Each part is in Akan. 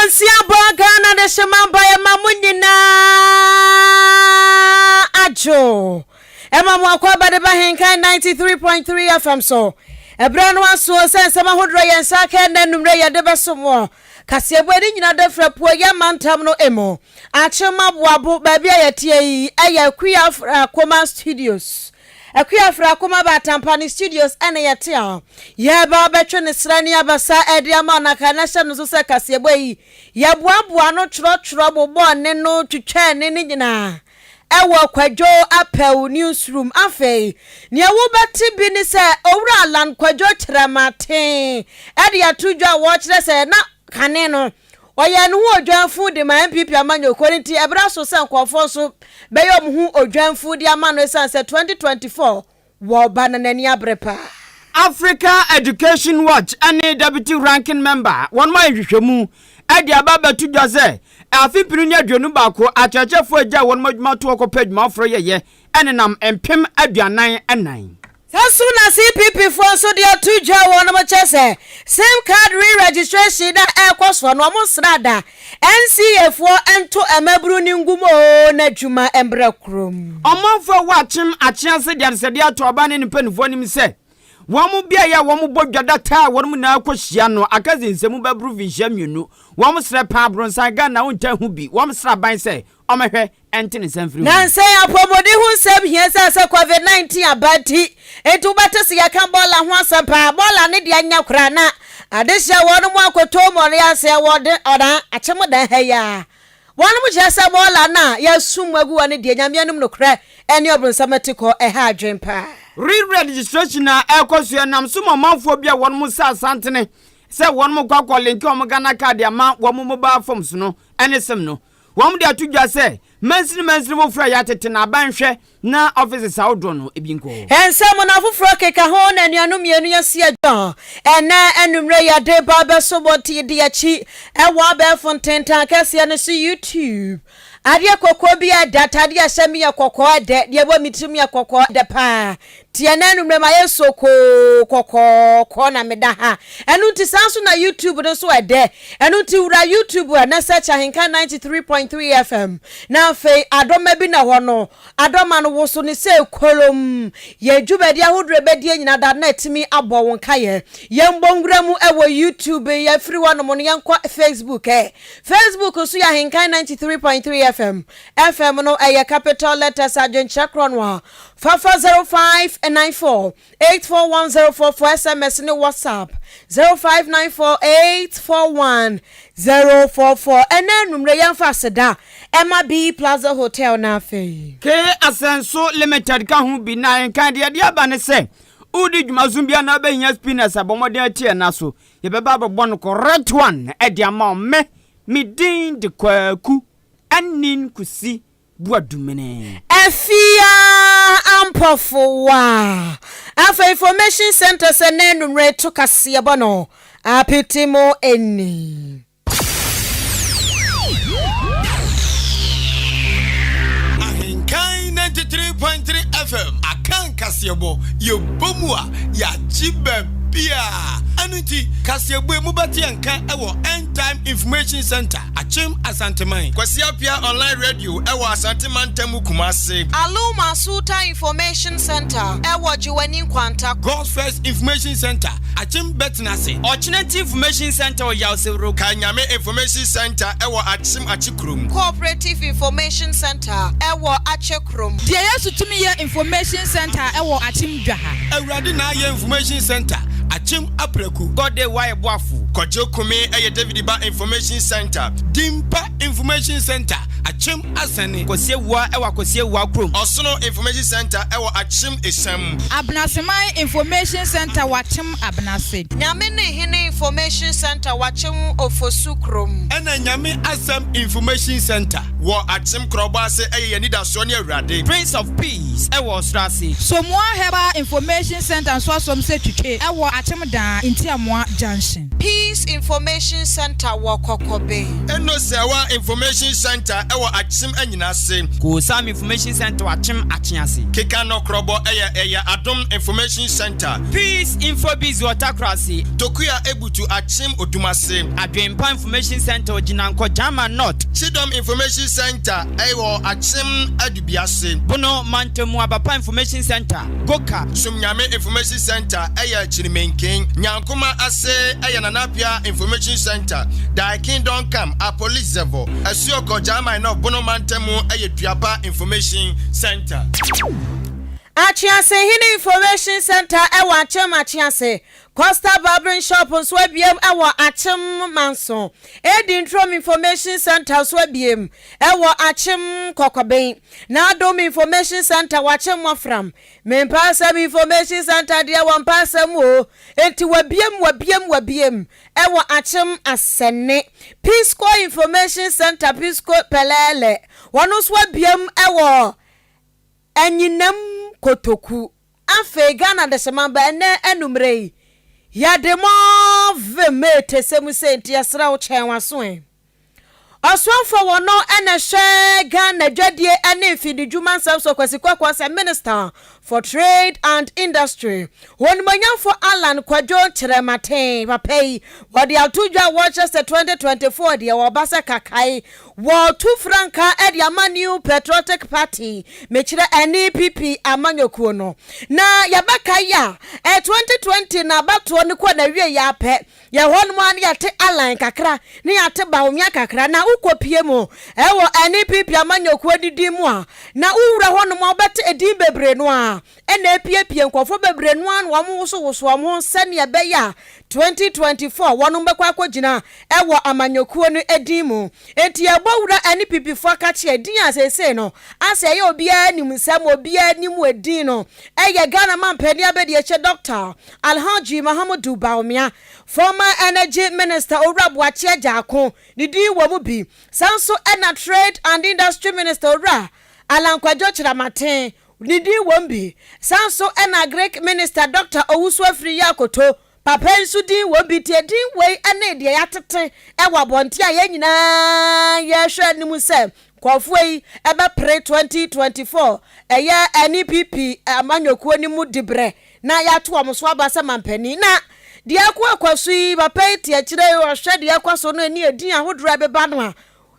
Nansia Bagana de Shamamba Mamunina Ajo. Emma Mwakwa Badeba AHENKAN933FM so. A brand one so sense some 100 and second and Numreya Debasomo. Kasiebo nyina defra po ya mantam no emo. Achema boabo baby ayatie aya Kuafra Koma Studios. Akuafra Koma Batampani Studios ene yete a. Ye ba betwe ne srani abasa ediama na kanasha no so se Kasiebo yi. Ye boaboa no chro bobo ne no twetwa ne nyina. Ewo kwadwo apel newsroom afei ne wo beti bi ni se owura lan kwadwo kyerematen e de atudwa wo kyere se na kane no oya no odwanfu de ma MPP amanyo korinti ebra so se nkofo so beyom hu odwanfu de amano sanse 2024 wo bananani abrepa Africa Education Watch any deputy ranking member one my hwehwemu e de ababa tudwa se afipiri nya dwonu baako achachefo agya won madwuma to okopadwuma afro yeye enenam empem aduanan enan Sasuna CPP for so dia tudwa won mo chese same card re-registration da ekwoso no mo srada NCF ento emabru ni ngumo na dwuma embra krom omanfo wachim achianse dia se dia to oba ne nipanifo nim se wamu bia ya wamu bodwada ta wonmu na akohia no akazi nsemu babru vinhia mienu wamu sre pa bronsan ga na wonta hu bi wamu sra ban se omehwe entene sanfiri na nse apomodi hu nsem hia se COVID-19 abati etu batese ya kan bola ho asampa bola ne dia nya kra na adehia wonmu akoto mo ne ase wode oda achemoda heya wonmu jesa bola na ya sumwagu wane dia nyamianum no kra ene obronsamatiko eha adwempa re-registration na ekoso nam so mamanfo bia won mu sa santene se won mu kwakọ link o Ghana card ama won mu mobile phones no enesem no won de atudwa se mansini mo fra ya tete na banhwe na offices awdo no ebinko ensem na foforo keka ho na nuanu mienu yasi adwa ena enumre ya de baba soboti de achi ewa be fontentan kase ne so YouTube Adia koko bia data dia semi ya koko de dia bo mitim ya koko de pa tienenu mrema yesoko koko kona meda ha enu ti sanso na YouTube no so ede enu ti ura YouTube na search AHENKAN933FM na fe adoma bi na ho no adoma no wo so ne se kolom ye dwubedi ahodre bedi nyina da na timi abo won kaye ye mbongramu ewo YouTube ye free one mo ne yankwa Facebook Facebook so ya AHENKAN933FM FM no a capital letters agent chakronwa 550594 841044 SMS no WhatsApp 0594841044 and then numre yamfa seda Emma B Plaza Hotel na fe ke asenso limited ka hu bi na kan dia ba ne se udi dwumazumbia na ba nya spinners abomode atie na so ye beba bobon no correct one e dia ma me din de kwaku anin kusi buadumene efia ampofowa afa information center se nenumre to Kasiebo no apetimo eni AHENKAN933FM Akan Kasiebo yobomua ya jibebia Anuti Kasiebo mubati anka ewo End Time Information Center Achim Asanteman Kwasiapia Online Radio ewo Asanteman Temu Kumase Aluma Suta Information Center ewo Jiwani Kwanta God's First Information Center Achim Betnase Alternative Information Center Yawsero Kanyame Information Center ewo Achim Achikrum Cooperative Information Center ewo Achekrum Dia yesu tumi ye Information Center ewo Achim Dwaha Awurade na ye Information Center Achim Apreku Gode waye boafu Kojo Kumi eye David Ba Information Center Dimpa Information Center Achim Asani Kosiewa ewa Kosiewa krom Osono Information Center ewa Achim Esem Abnasemai Information Center wachim Abnase Nyame ne hene Information Center wachim Ofosu krom Ena Nyame Asem Information Center wo Achim Krobase eye Yanida Soni Awurade Prince of Peace ewa Strasi Somwa Heba Information Center so som se twetwe ewo Achim Dan Intiamwa Junction P Peace Information Center Wakokobe. Eno sewa Information Center ewa achim enyina se. Kusam Information Center achim achiase. Keka no krobo eya Adom Information Center. Peace Info Biz Watercrassy. Tokuya ebutu achim odumase. Adwempa Information Center Jinanko Jama North. Chidom Information Center ewo achim adubiase. Bono Mantemu Abapa Information Center Goka. Sumnyame Information Center eya Chirimenken. Nyankuma ase eya Nanapia Information Center. Da Kingdom Come a police level. Asioko Jama no Bono Mantemu eya Duaba Information Center. Achiase Hini Information Center ewa Achem Achiase. Costa Barbering Shop on Swebiem ewa Achem Manson. Edintrom Information Center Swebiem ewa Achem Kokobe. Na Dome Information Center wachem wafram. Mempasam Information Center dia wampasam wo. Enti wabiem ewa Achem Asene. Pisco Information Center Pisco Pelele. Wano Swebiem ewa Enyinem Kotoku afe Ghana de semamba ene enumrei ya demo vemete semu senti asra wo chen waso en oswonfo wono ene hwe Ghana dwadie ene fidi djuma nsabso kwasikwa se Minister for Trade and Industry won manyamfo Alan Kwadwo Chirematen papai wodi atudwa Worcester 2024 de wobasa kakai wo 2 franka edi ama New Patriotic Party mechire NPP amanyokuo no na yabaka ya 2020 na bato ne kwa na wie ya pe ye hon mo an yate Alan kakra ne yate baomia kakra na ukopie mo ewo NPP amanyokuo didi mu a na uwura hon mo obete edi bebre no a ene pie nkofo bebre no an wo mo so am sane ye be ya 2024 wonu mbekwa akogina ewo amanyokuo no edimu enti ebowura NPP fo akache edin asese no ase ye obia nim sam obia nim edin no eye Ghana man pani abedi eche Dr. Alhaji Mahamudu Baumia former energy minister Owura Ache Jako didi wo mu bi sanso ena trade and industry minister Owura Alan Kwadwo Chirematen didi wo mbi sanso ena Greek minister Dr. Owusu Afri Yakoto papa nsu din wo bi tie din we ene de yatete ewa bonti a ye nyina ye hwe nimu se kwofoi ebe pre 2024 eye NPP amanyokuo ni mu dibre na yato amso abasa mampani na de akwasu yi papa tie kire wo hwe de akwaso no ani edin ahodro abeba no a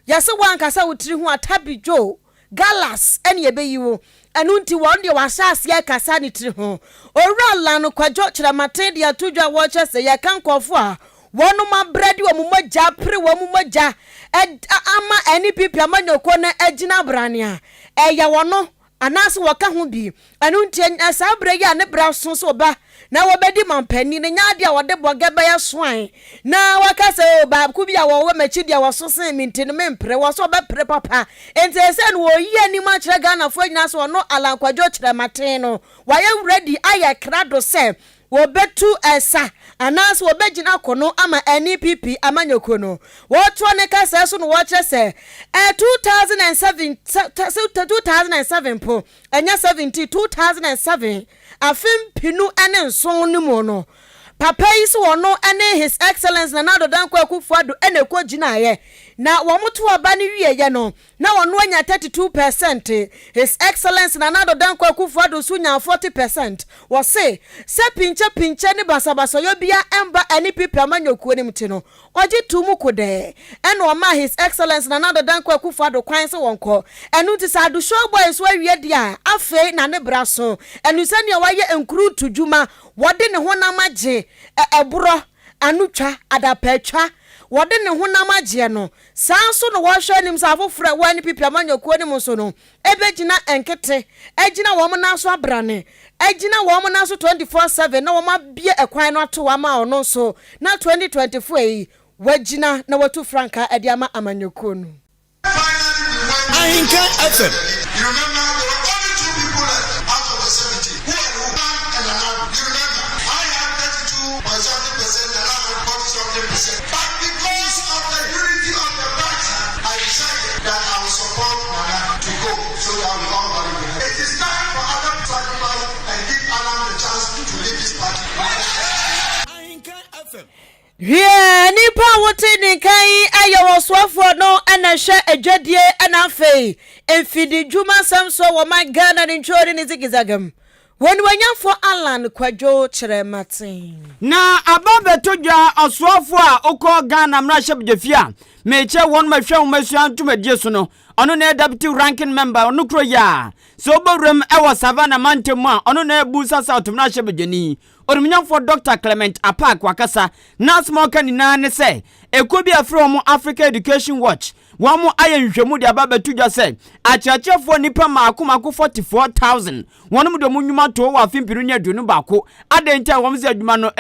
yase wankasa wotiri hu atabijo galas ene ebeyiwo anunti won de wasase ya kasa ni tiri ho Owura no Kwadwo Chirematen de atudwa Worcester ye kan kofo a wonu ma bredi wo mumagya pre wo mumagya ama NPP amanyoko na agina brane a eya wono anase woka ho bi anunti asabre ya ne bra so so ba na wobedi mampani ne nyaade a wode bogaba ya soan na wakase ba ku bia wo machi dia wo so sen mintini mempre wo so be pre papa enti ese no yi ani ma kire Ghana fo nyina so no Alan Kwadwo Chirematen no waye ready aye krado se wo betu esa anase wo begina kono ama NPP amanyoko no wo to ne kasa so no wo kire se 2007 po enya 2007 afim pinu ene nson ni mo no papa yi so wono ene His Excellence Nana Dankwa Akufo-Addo ene ko gina ye na wo moto aba ni wie ye no na wono anya 32%. His Excellence Nana Dankwa Akufo-Addo so nya 40%. wo se pinche ni basabasa yo bia emba NPP amanyokuo ni mtino oje tumu kode ene o ma His Excellence Nana Dankwa Akufo-Addo kwan se wonko enu ti sa do show boys wa wie dia afi na ne braso enu se ne waye enkuru tudwuma wode ne honam agye eburo anutwa adapatwa wode ne honam agye no sanso no wo hwe nim sa afofra wa NPP amanyokuo ni muso no ebegina enkete agina wo mo na so abrane agina wo mo na so 24/7 na wo ma bie ekwan no ato wa ma ono so na 2024 yi wagina na watu franka edi ama amanyokuo no Ahinka FM. You remember there were only 2 people left out of the 70 who are Uban and Anab. You remember? I had 32.something%, and I had 40-something%. But because of the unity of the party, I decided that I would support Nana to go so that we all got it. It is time for Adam to sacrifice and give Alan the chance to leave this party. Ahinka FM. Yeah, nipa wote ni kai ayo swafo no ana hwe adwadie ana fei emfidi djuma samso wo man Ghana ni nchori ni zigizagam woni wanyafo Alan Kwadwo Chirematin na ababe todwa oswafo a okọ Ghana mrahye meche won mahwe umasua ntumadie so no ono na deputy ranking member ono kro ya so oborem ewo Savannah mantemu a ono na ebusa South mrahye bejeni Orumnyamfo Dr. Clement Apak wakasa na smoke ni na ne se ekobi afro Africa Education Watch wamu aye nhwemu de ababa tudwa se achachefo nipa maako 44,000 wonu de munwuma to wa fimpiru nya dunu baako adenta wom se adwuma no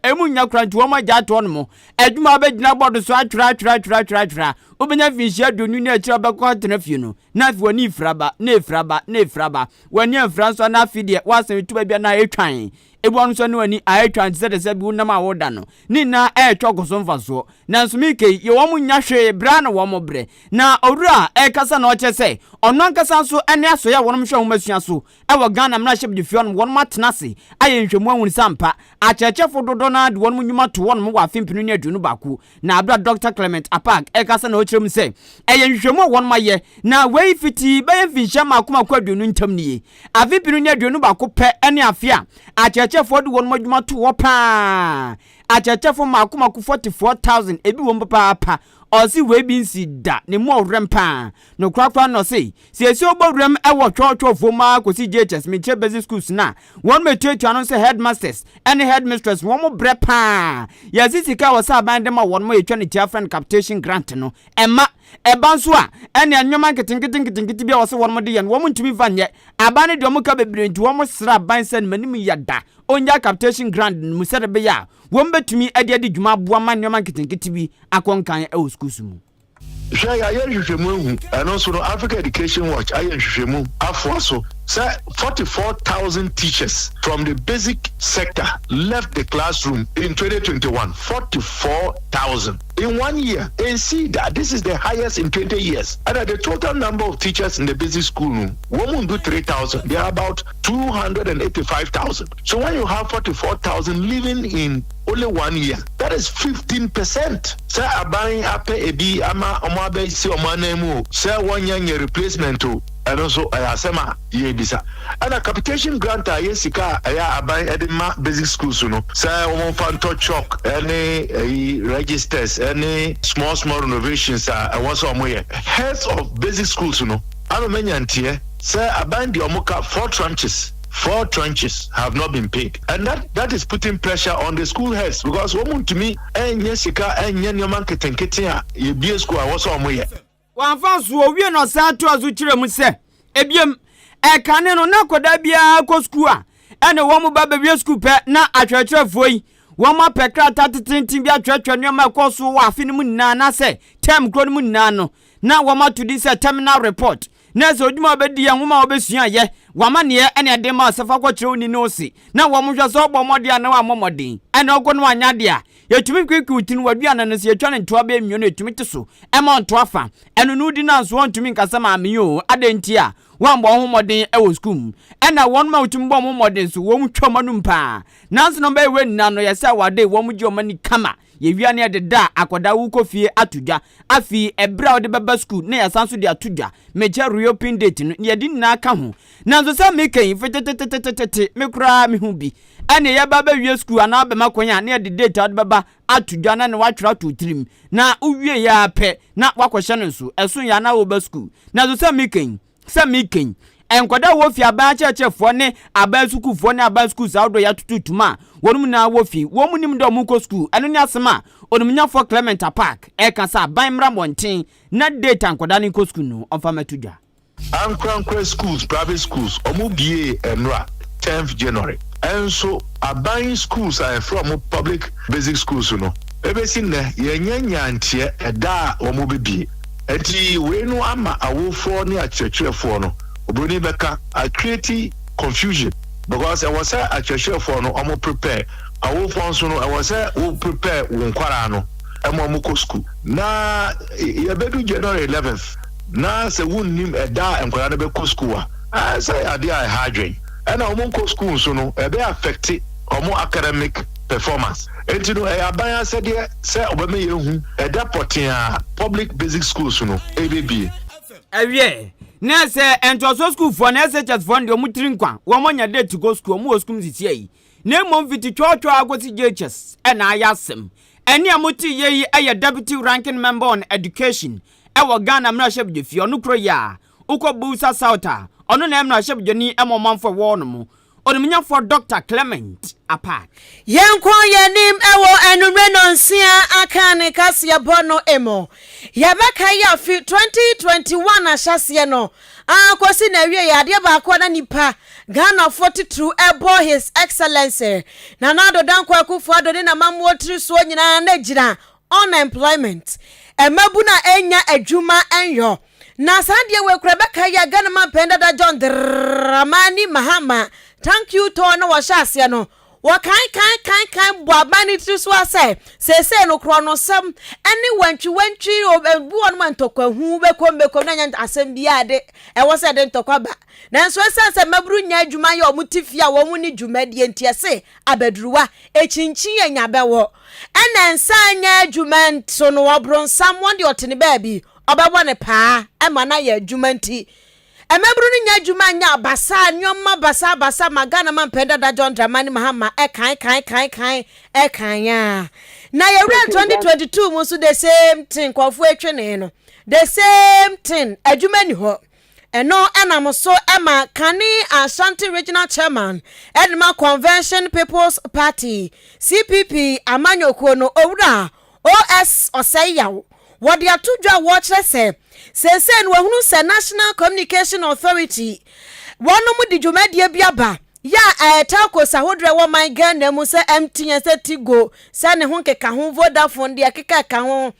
emunya kranti wom agya to no mo adwuma abegina bodo so atwra obenya finhia dunu ni akira bako tenafie no na fi woni fraba wani afranso na afide wasen tuba bia na etwan ebuanu so ne wani aetwan se bi unam awoda no ni na etwogoso mfaso nanso mike ye wo munya hwe bra na wo mobre na owura ekasa na oche se ono ankasa so ene aso ya wonom hwe homasua so ewo Ghana mna hye bidefio no wonom atenase aye nhwemu ahunu sampa achechefo dodo na de wonom nyuma to wonom wa fimpinu ne adunu baako na abra Dr. Clement Apak ekasa na ochirem se eye nhwemu wonom aye na wei fiti be finhia maako adunu ntam nie afimpinu ne adunu baako pe ene afia achechefo de wonom adwuma to wo pa achechefo maako 44,000 ebi wo papa osi we bi nsi da ne mo rempa no kwakwa no sei esi oborem ewo twotwofo ma kosi JHS meche basic schools na won metuatu anon se headmasters and headmistress won mo brepa ya sisika wo sa ban dem a won mo etwa ne tia friend capitation grant no ema ebanso a ene anwoma nketenketi bia wo se won mo de ye won mo ntumi fanye abane de mo ka bebre nti won mo sra ban sen manim yada onya capitation grant mu sere be ya won betumi ade dwuma boa ma anwoma nketenketi bi akonkan e skusumu Shaya Yeshemu, and also the Africa Education Watch, Ayeshemu, Afwaso, say 44,000 teachers from the basic sector left the classroom in 2021. 44,000 in 1 year. And see that this is the highest in 20 years. And the total number of teachers in the basic school, women do 3,000. They are about 285,000. So when you have 44,000 living in only 1 year, that is 15%. Say abang ape ebi ama omabe si omanemu. Say 1 year replacement to. And also asema ye bisa. And a capitation grant yesika aya abang edema basic schools no. Say omo fanto chalk any registers any small renovations what's omo ye. Heads of basic schools no. Ano menyantie say abang di omoka 4 tranches have not been paid. And that is putting pressure on the school heads because woman to me sika nyoman ketenkete ye bie school what's omo ye. Wan fanso owie no sa to azu kire mu se ebiem ekane no na koda bia ko school a ene wo mu ba be school pe na atwetwerefo yi wo ma pekra tatetintin bia twetwe no ma ko so wa afi no mu nna na se term kro no mu nna no na wo ma to this terminal report na so djuma obedi ya nwoma obesua ye wama ne ene de ma sefa ko kire oni no si na wo mu hwe so obomode a na wa momodin ene ogo no anya de a yetumi kwikutin wadua na no se yetwa ne ntoa ba emio no etumi teso ema ntoa afa eno no di na so ontumi nkasa ma ameyo adenti a wambo homodin e wo school ena won ma utumi bo homodin so wo mu twoma no mpa nanso no ba ewe nna no yesa wade wo mu giomani kama yewia ne de da akoda wu kofie atudwa afi ebra ode baba school na yasanso de atudwa meja reopen date no ye di na aka ho nanso sa meken fetetetetetete mekura me hu bi ene ya baba wie school ana be makonya na de date ode baba atudwa na ne watwra to trim na uwie ya pe na wakohye no so eso ya na wo ba school nanso sa meken enkoda wo fi aba chechefo ne aba sukufo ne aba schools awdo ya tututuma wonum na wo fi wo munim do mu ko school eno ne asema onumnyafo Clement Apak ekasa ban mra monten na data enkoda ne ko school no onfa matudwa Ankran schools private schools omu bie emra 10th January and so aban schools are from public basic schools no ebesin ne yenya ntie eda omu bebie enti we no ama awofo ne achechefo no Obuni beka create confusion because I was a church for no omo prepare I will so no I was will prepare wonkwara no emo ko school na ye bedu January 11th na se wunnim eda enkwara na be ko school say ade I hardware and omo ko school so no e be affect omo academic performance. And you know, Abaya said, say, Obama, you, a deporting public basic schools, you know, ABB. Na say ento school for na SHS for the omutrin kwan wo monya day to go school mo school this year na mom fiti twotwo agosi JHS e na ayasem eni amoti ye aye deputy ranking member on education e wo Ghana mrasheb de fi onu pro ya ukobusa sauta onu na mrasheb de ni e momamfo wo no mo onumnya for Dr. Clement Apak Yankwa yanim ewo enumre nonsia Akan Kasiebo no emo yabaka ya fi 2021 ashase no akosi na wie ya de ba akwa na nipa Ghana 42 ebo his excellency na nado dankwa akufo ado ne na mamwotri so nyina na gira unemployment emabu na enya adwuma enyo na sande we krebeka ya Ghana mapenda da John Dramani Mahama thank you to no washase no wakan boabani triswa say no kronosam any wantwi obu on man tokwa hu bekom na nya asem bia de e wo se de ntokwa ba na so se mabru nya adwuma ye omutifia wo mu ni dwuma de entiase abadruwa echinchin ya nya bewo ena nsa nya adwuma so no wobronsam wonde otene ba bi obabo ne pa e ma na ya adwuma nti emebru ni nya dwuma nya basa nyoma basa magana mampenda da John Dramani Mahama kan ya na ye 2022 musu the same thing kwafu etwene no the same thing adwuma ni ho eno enam so ema Kani Ashanti Regional Chairman Edma Convention People's Party CPP Amanyoko no owura OS Oseyawo wodi atudwa watch say no hunu se National Communication Authority wono mu di dwumadie biaba ya telco sahodre wo man Ghana mu se MTN se Tigo se ne ho keka ho Vodafone de keka ka ho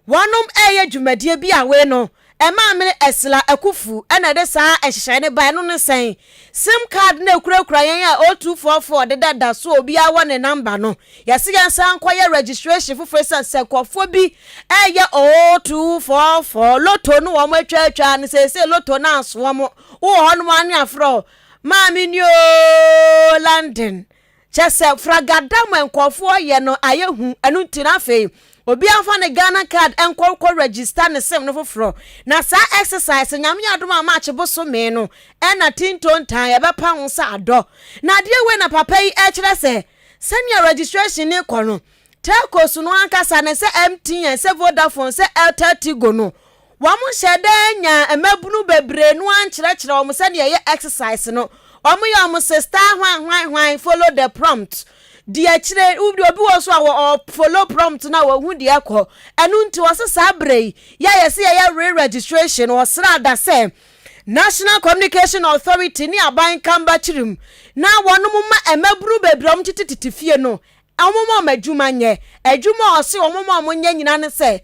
wonom dwumadie bia we no ema me esla akufu ena de saa ehyehyɛ ne ban no ne sen sim card na ekura yen a 0244 de dada so obi awo ne number no yesi yansan koye registration for se kwofo bi 0244 loto no wo matwa ne se loto na aso mo wo hono ane afro maami ni o London chese fragada mo kwofo ye no ayehu enu ntina fe obi afa ne Ghana card enko register ne sim no foforo na sa exercise nyame adoma match boso me no na tinton tan ye bepa ho sa ado na de we na papa yi kire se senior registration ne kono telco su no ankasa ne se MTN se Vodafone se Airtel Tigo no wamu shede nya emabunu bebre no ankire wamu se ne ye exercise no wamu ya wamu se star hwan follow the prompt dia chire obi wo so a follow prompt na wo hu dia ko enu nti wo se sabrei ya yesi ya registration wo sra da se National Communication Authority ni aban kamba chirim na wono mu ma emaburu bebrom tititifie no omomo madwuma nye adwuma ose omomo mo nya nyina ne se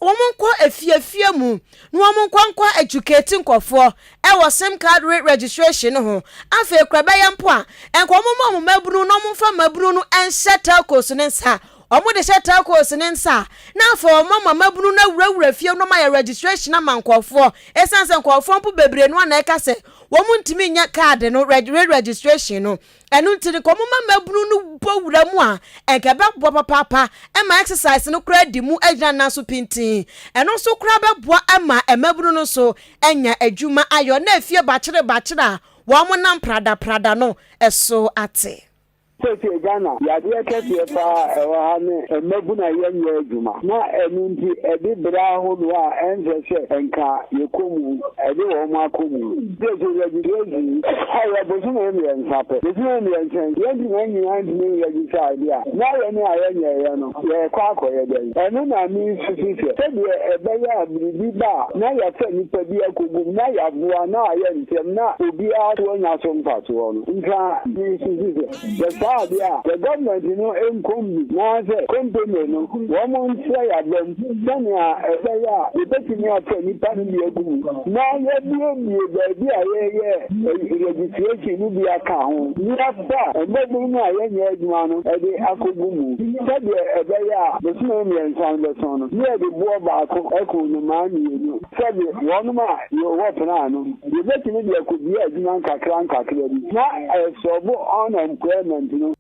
womonko afiafia mu no womonko educating nkofo wo sim card registration ho afa kraba yampo a enkomomo mo maburu no mo fa maburu no enhye telcos ne nsa omo de hye telcos ne nsa na afa omo maburu na wurawura fie no ma registration na mankofo esanse nkofo mpo bebre no na eka se womu ntimi nya card no registration no enu ntini ko mo maburu no bowura mu a enkebe bo papa ema exercise no kra di mu agina na so pintin eno so kra beboa ema emaburu no so enya adwuma ayo na afie bachire wo mo nam prada no eso ate Sese Ghana ya de kete pa wa ne mabuna yenye adwuma na enunti ebi bra ho no a enhwehwe enka yekomu ebi wo mu akomu dezo registration ayo bosu na emi ensape bosu na emi enchen yendi na nyi andi ni register dia na ye ni ayenye ye no ye kwa akoye den enu na mi sisi se de ebe ya bibi ba na ya fe nipa bi akogu na ya bua na aye ntem na obi a to nya so mpato no nka mi sisi the government enkom na say company no woman say abem dania ebeya ebetimi afa nipa ni egu na ye bi ye registration ni bi aka ho ni afa ebebu na ye nya adwuma no e de akogu mu sabe ebeya the small men sound the son ni e de bo ba ko eko no ma ni no sabe wonu ma yo what na no ebetimi bi akobi adwuma nkakra bi na so bo on employment no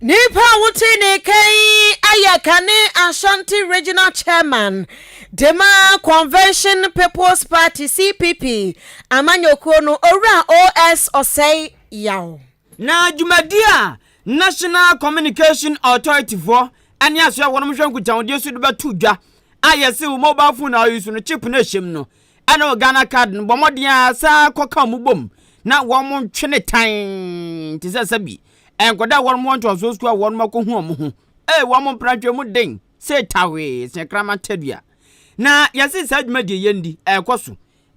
Nipa wutini kai ayakane Ashanti Regional Chairman Dema Convention People's Party CPP Amanyoko no ora OS Osei yaw. Na Jumadia National Communication Authority for ani aso ya wonom hwenku jawde so de betudwa ayese wo mobile phone na use no chip na hjem no ana Ghana card no bomodin asa koka mu bom na wo mo ntwene tan ti sabi enkoda wo mo ntwo so school wo mo ko hu omo hu wo mo prantwe mu den se tawe se krama tadua na yase sa dwuma de yendi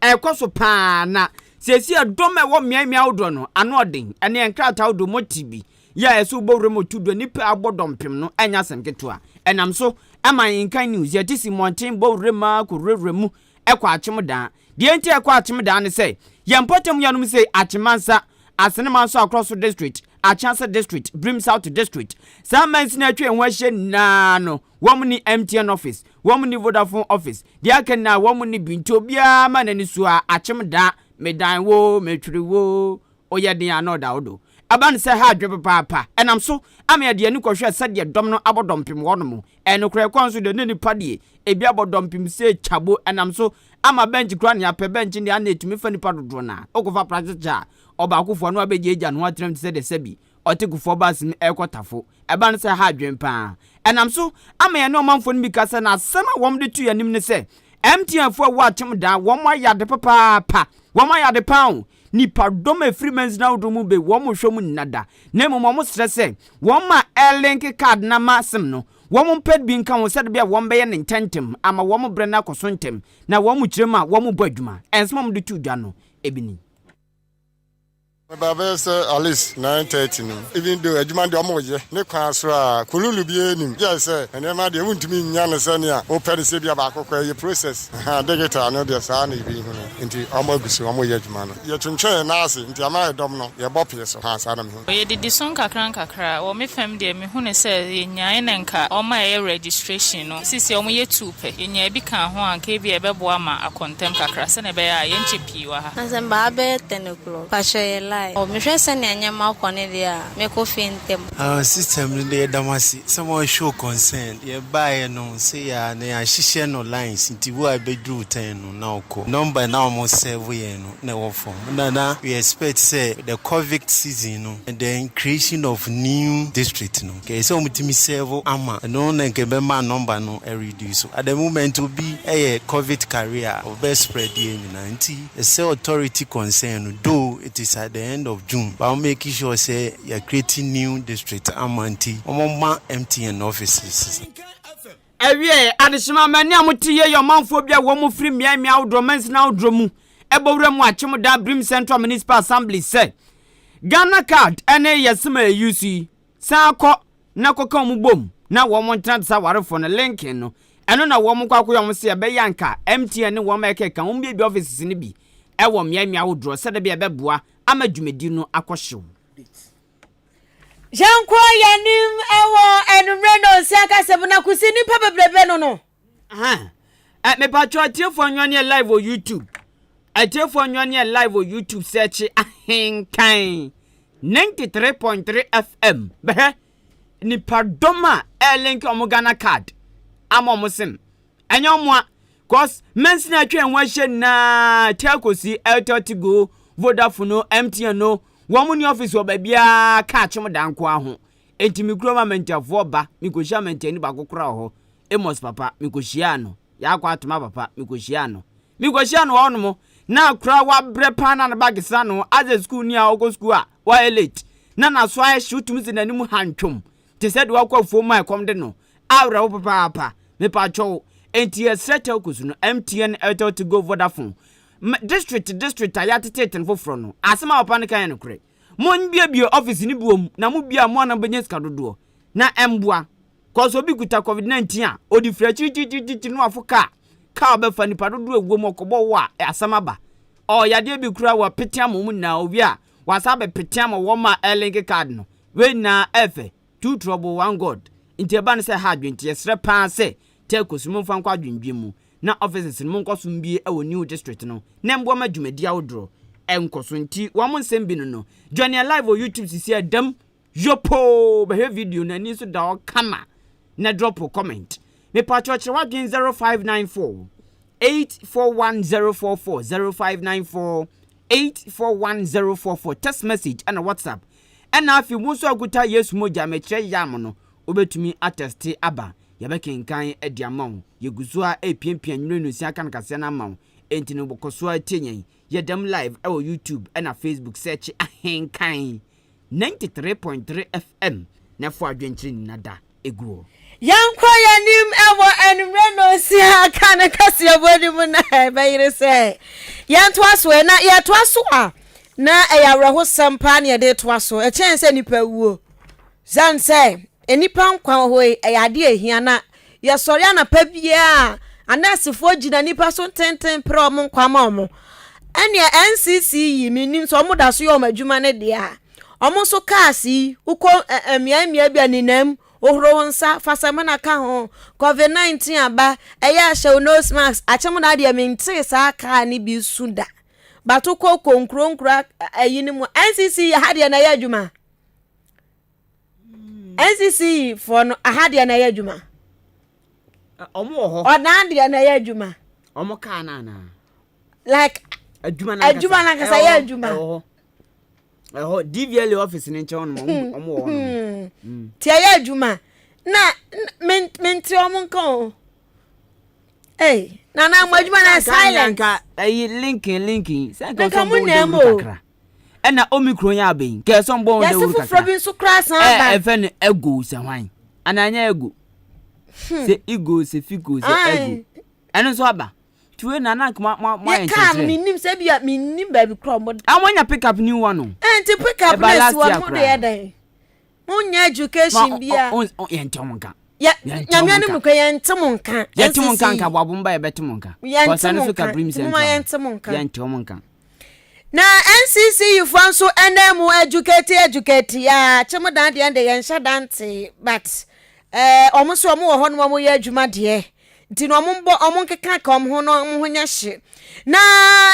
ekoso pa na sesi adom e wo miamia odro no ano odin ene enkrata odo motibi ya eso bowre motudo nipa abodompem no anya semketo a enam so AHENKAN news ya tisi monten bowre ma korere mu ekwa achim dan de enti ekwa achim dan ne say yempotem yanum say achimansa asenemanso across district Achansa district Brim South district Samans na twa enhwahye na no womni MTN office womni Vodafone office de aka na womni binto bia ma nani so a achim da medan wo metwiri wo oyeden anoda odo aban se ha dwe papa enam so ame de ani kohwe se de dom no abodompem wono eno kure konso de ni padie ebi abodompem se chabo enam so ama bench kura ne ape bench ne ana etumi fa nipa dodo na okofa practice ja obakufo no abejeja no atrem se de sebi otekufo bas mi ekotafo eban se ha dwen pa enam so ama ye no manfo ni bikasa na sama wom de tu yanim ne se MTN fo wa atem da wom ayade papa wom ayade paun ni pardon freemans na odomu be wom hwom nada na mom stress wom ma AHENKAN card na masem no wom ped bi nka wo sed bia wom be ye ne ntentem ama wom bre na kosontem na wom kirema wom badwuma ensmom de tu dwa no ebini Baba say at least 9:30 no. Even though adwuma de omoje ne kwa so a kululu bi enim. Yes say enema de wuntumi nya no se ne a open se bia ba akokọ ye process. Digital no de sa na bi hu no. Nti omogusi omoye adwuma no. Ye twentwe na ase nti ama edom no ye bopie so. Ha sa na me hu. Ye didi son kakra wo me fam de me hu ne se ye nyae ne nka oma ye registration no. Sisi omo ye tupe. Ye nya bi kan ho anka bi e bebo ama akontem kakra se ne be ya ye nchepi wa ha. Anse ba be 10 o'clock. Pa shey o me hwe se ne anya ma kwone dia me ko fintem system de damasi some show concern ye buy no say ya na ya hihye no lines nti wo abedru 10 no na oko number na almost 7 ye no na wo form na we expect say the covid season no and the creation of new district no okay so mutimi serve ama no na nke be ma number no reduce at the moment will be a covid career of best spread ye na nti the authority concern though it is at the end of June, but I'm making sure say you're creating new district amanti omoma MTN offices. Ewie adishima mani amutiye yo manfo bia wo mu free miamia udromens na udromu ebowre mu achim da Brim Central Municipal Assembly say Ghana card ene yesema UC sako na koka mu bom na wo mo ntran sa warefo no link no eno na wo mo kwakwo yo mo se be yanka MTN wo ma ekeka wo bi offices ni bi ewo miamia udro se de bia beboa ama dwumedi no akohyew Jankwa yanim ewo enumre no si akasebo na kusi nipa bebrebe no me patro atiefo anwane live on YouTube atiefo anwane live on YouTube search AHENKAN 93.3 FM be ni pardoma AHENKAN Ghana card amomosem enyomwa cause mensina atwa enwahye na takosi Eltotigo Vodafone MTN no womu ni office wo babia ka achim danko aho enti mikro mamentafo ba mikohia mentani ba kokora ho emos papa mikohia no ya kwa atoma papa mikohia no wono mo na kra wa bre pana na bagisa no as school ni a oko school a wa elite na so a shoot zi nanim hantwom te said wa kwa fo mai kom de no awra wo papa me pa cho enti e settle kusu no MTN Airtel to go Vodafone district ayatete foforo no asema opane kan no kure mon bia office ni buom na mu bia mo na benye ska dodo na emboa cause obi kuta covid-19 a odi frachi no afoka ka obefa ni padodo egwo mo kobo wo a asema ba o yade bi kura wa petiam mu na obi a wasabe petiam wo ma AHENKAN card no we na efe two trouble one god inti eba ne se ha adwenti yesre pa se te kosumo fa nkwa adwendwe mu na offices no nkosum bi e new district no na mbo ma dwumadi awodro enkoso nti wo mo nsem bi no Johnny live on YouTube sisi adam yopo be video na ni so da kama na drop comment me pacho wa 0594 841044 0594 841044 text message and WhatsApp and na afi mu so aguta Yesu moja me kire yam no obetumi attest aba yabekenkan ediamon yeguzua epiempia nwure no si aka nkase na amaw enti no bokoso atenyen yedam live e YouTube and na Facebook search ahenkan 93.3 FM na fo adwenkyiri nada eguo yankwa yanim ewo enumre no si Akan Kasiebo ni mu na bayire se yanto aso na yato aso a na eyawreho sampa na yede to aso e chen se nipa wuo zan se enipa nkwa hoi eyade ehia na yesori na pa bia anasifo gina nipa so tenten pro mo nkwa ma mo ene NCC yi minim so mo da so yo madwuma ne de a omo so kaasi uko emia bia ninam ohro nsa fasamana ka ho COVID-19 aba eya hye nose mask achemu na de minti sa ka ni bi suda batuko konkronkra ayini mu NCC ha de na ya adwuma NCC for no ha de na ya adwuma omo ho ona de na ya adwuma omo ka na like adwuma na ka sa ya adwuma DVL office ni nche ono omo wo ti ya adwuma na menti omo nko na adwuma na silent ka linking say go so bo kakra na omicron ya ben ke so bo de wo kakra yes for so crass ba efe ne ego se hwan ananya ego se ego se figo se ego eno so aba tuwe na ma ka minim se bia minim baby crombo amonya pick up new one no enti pick up less one mo de den munya education bia yentomonka nyamya ni mukwe yentomonka yentomonka nka bwabumba yebetomonka kosane so ka brim center yentomonka na NCC yufanso enemu educate ya chemodan de ende yensha dante but omuso omo wo hono mo ye adwuma de nti no omo nkeka ka omo ho no omo ho nya hye na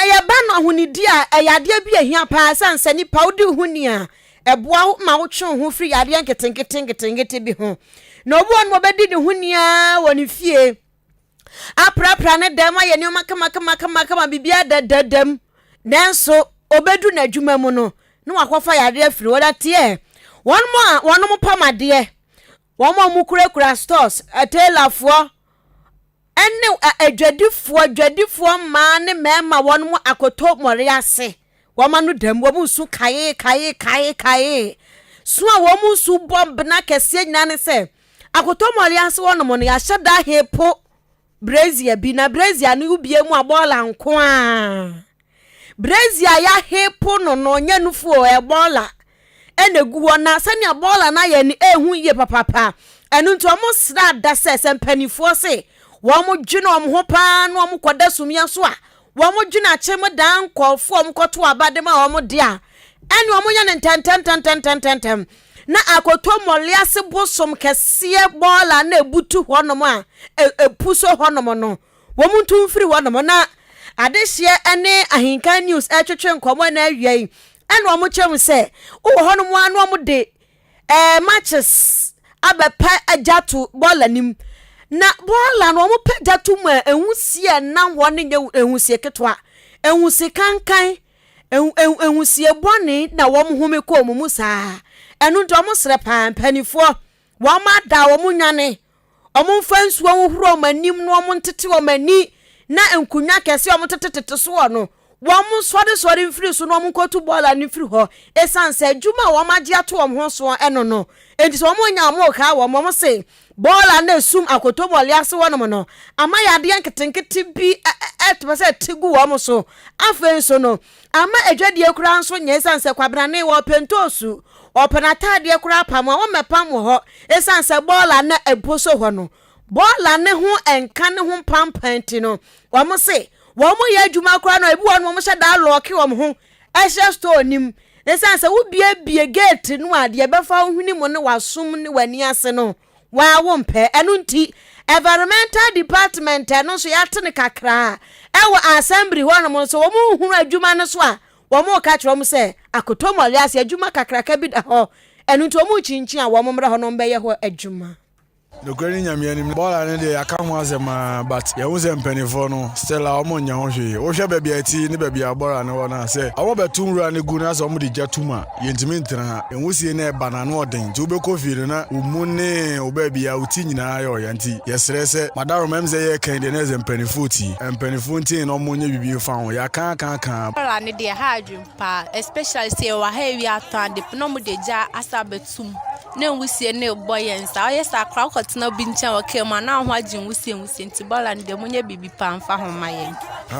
ya ba no ahunidi a yade bi ahia pa sanse ni pa odi huni a eboa ma wo twen ho firi yade nketenkete bi ho na obo no bedi de huni a woni fie aprapra ne dem aye ni o makama bibia dadadam nanso obedu na adwuma mu no no akwafa yade afiri woda tie won mo pamade won mo mukurakura stores atelafo ene adwadifo ma ne mema won mo akoto mori ase won ma no dam wo mu su kai so a wo mu su bomb na kese nyina ne se akoto mori ase won mo no ya hyeda hepo brazia bi na brazia no ubie mu abola nko a brazia ya hepo no nya nufu ebola enegu wona sani abola na ye ni ehu ye papapa enu nto mo sra da se mpanifo se wo mo dwene om ho pa no om koda sumia so a wo mo dwene achem dan kofo om koto abade ma wo mo de a enu om nya ne na akoto moliase bosom kese bola na ebutu honom a epuso honom no wo mo ntumfiri honom na adehye ene ahenkan news etwetwe nkomo na awiei enu om chem se wo honom anu om de matches abepa ajato bola nim na bola no mo peda to mu ehusie na woni nye ehusie ketwa ehusie kankan ehusie boni na wo mo home ko mu saa enu ndo mo sre panifo wo ma da wo mo nwane omo mfansuo wo huro manim no mo ntete wo mani na enkunya kese wo mo tetete so no wo mo sode mfiri so no mo kotu bola ni firi ho esanse adwuma wo ma gye ato wo ho so eno no enti so mo nya mo ka wo mo se bola na sum akoto bole ase wono no ama yade nketenkete bi etbase tigu wo mo so afen so no ama adwade akura nso nya esanse kwabrane wo pentosu openatade kura pam wo mepam ho esanse bola na eposo ho no bola ne ho enka ne ho pampanti no wo mo se wo mo ya adwuma kura no ebi wo mo hye da lock wo mo ho ehye store nim esanse wo bie gate no ade befa huni mo ne wasum ne wani ase no wa wo mpe enu nti environmental department eno so yatene kakra ewo assembly ho no mo so wo mo hunu adwuma no so a wo mo ka kire mo se akotomole ase adwuma kakra ka bi da ho enu to mu chinchin a wo momra ho no be ye ho adwuma the granny nyamianim ball and dey aka ho azema but ye wo se mpanifo no still a omo nya ho hwe wo hwe baby ati ne baby abora ne wona say omo betum rura ne gu na so omo de jatum ye ntimi ntena enwusie na eba na no oden ti obeko firi na umu ne obabi a uti nyina ya oyanti yesere se madaro memze ye kan de na ze mpanifo ti mpanifo nti na omo nya bibi fa ho ya kan ball ne dey ha adwum pa especially say wa ha wi atande no mo de ja asa betum na nwusie ne boyensa oyesa akra na bincha wake ma na ho agin wusie nti ball and dem nya bibi pa mfa ho mayen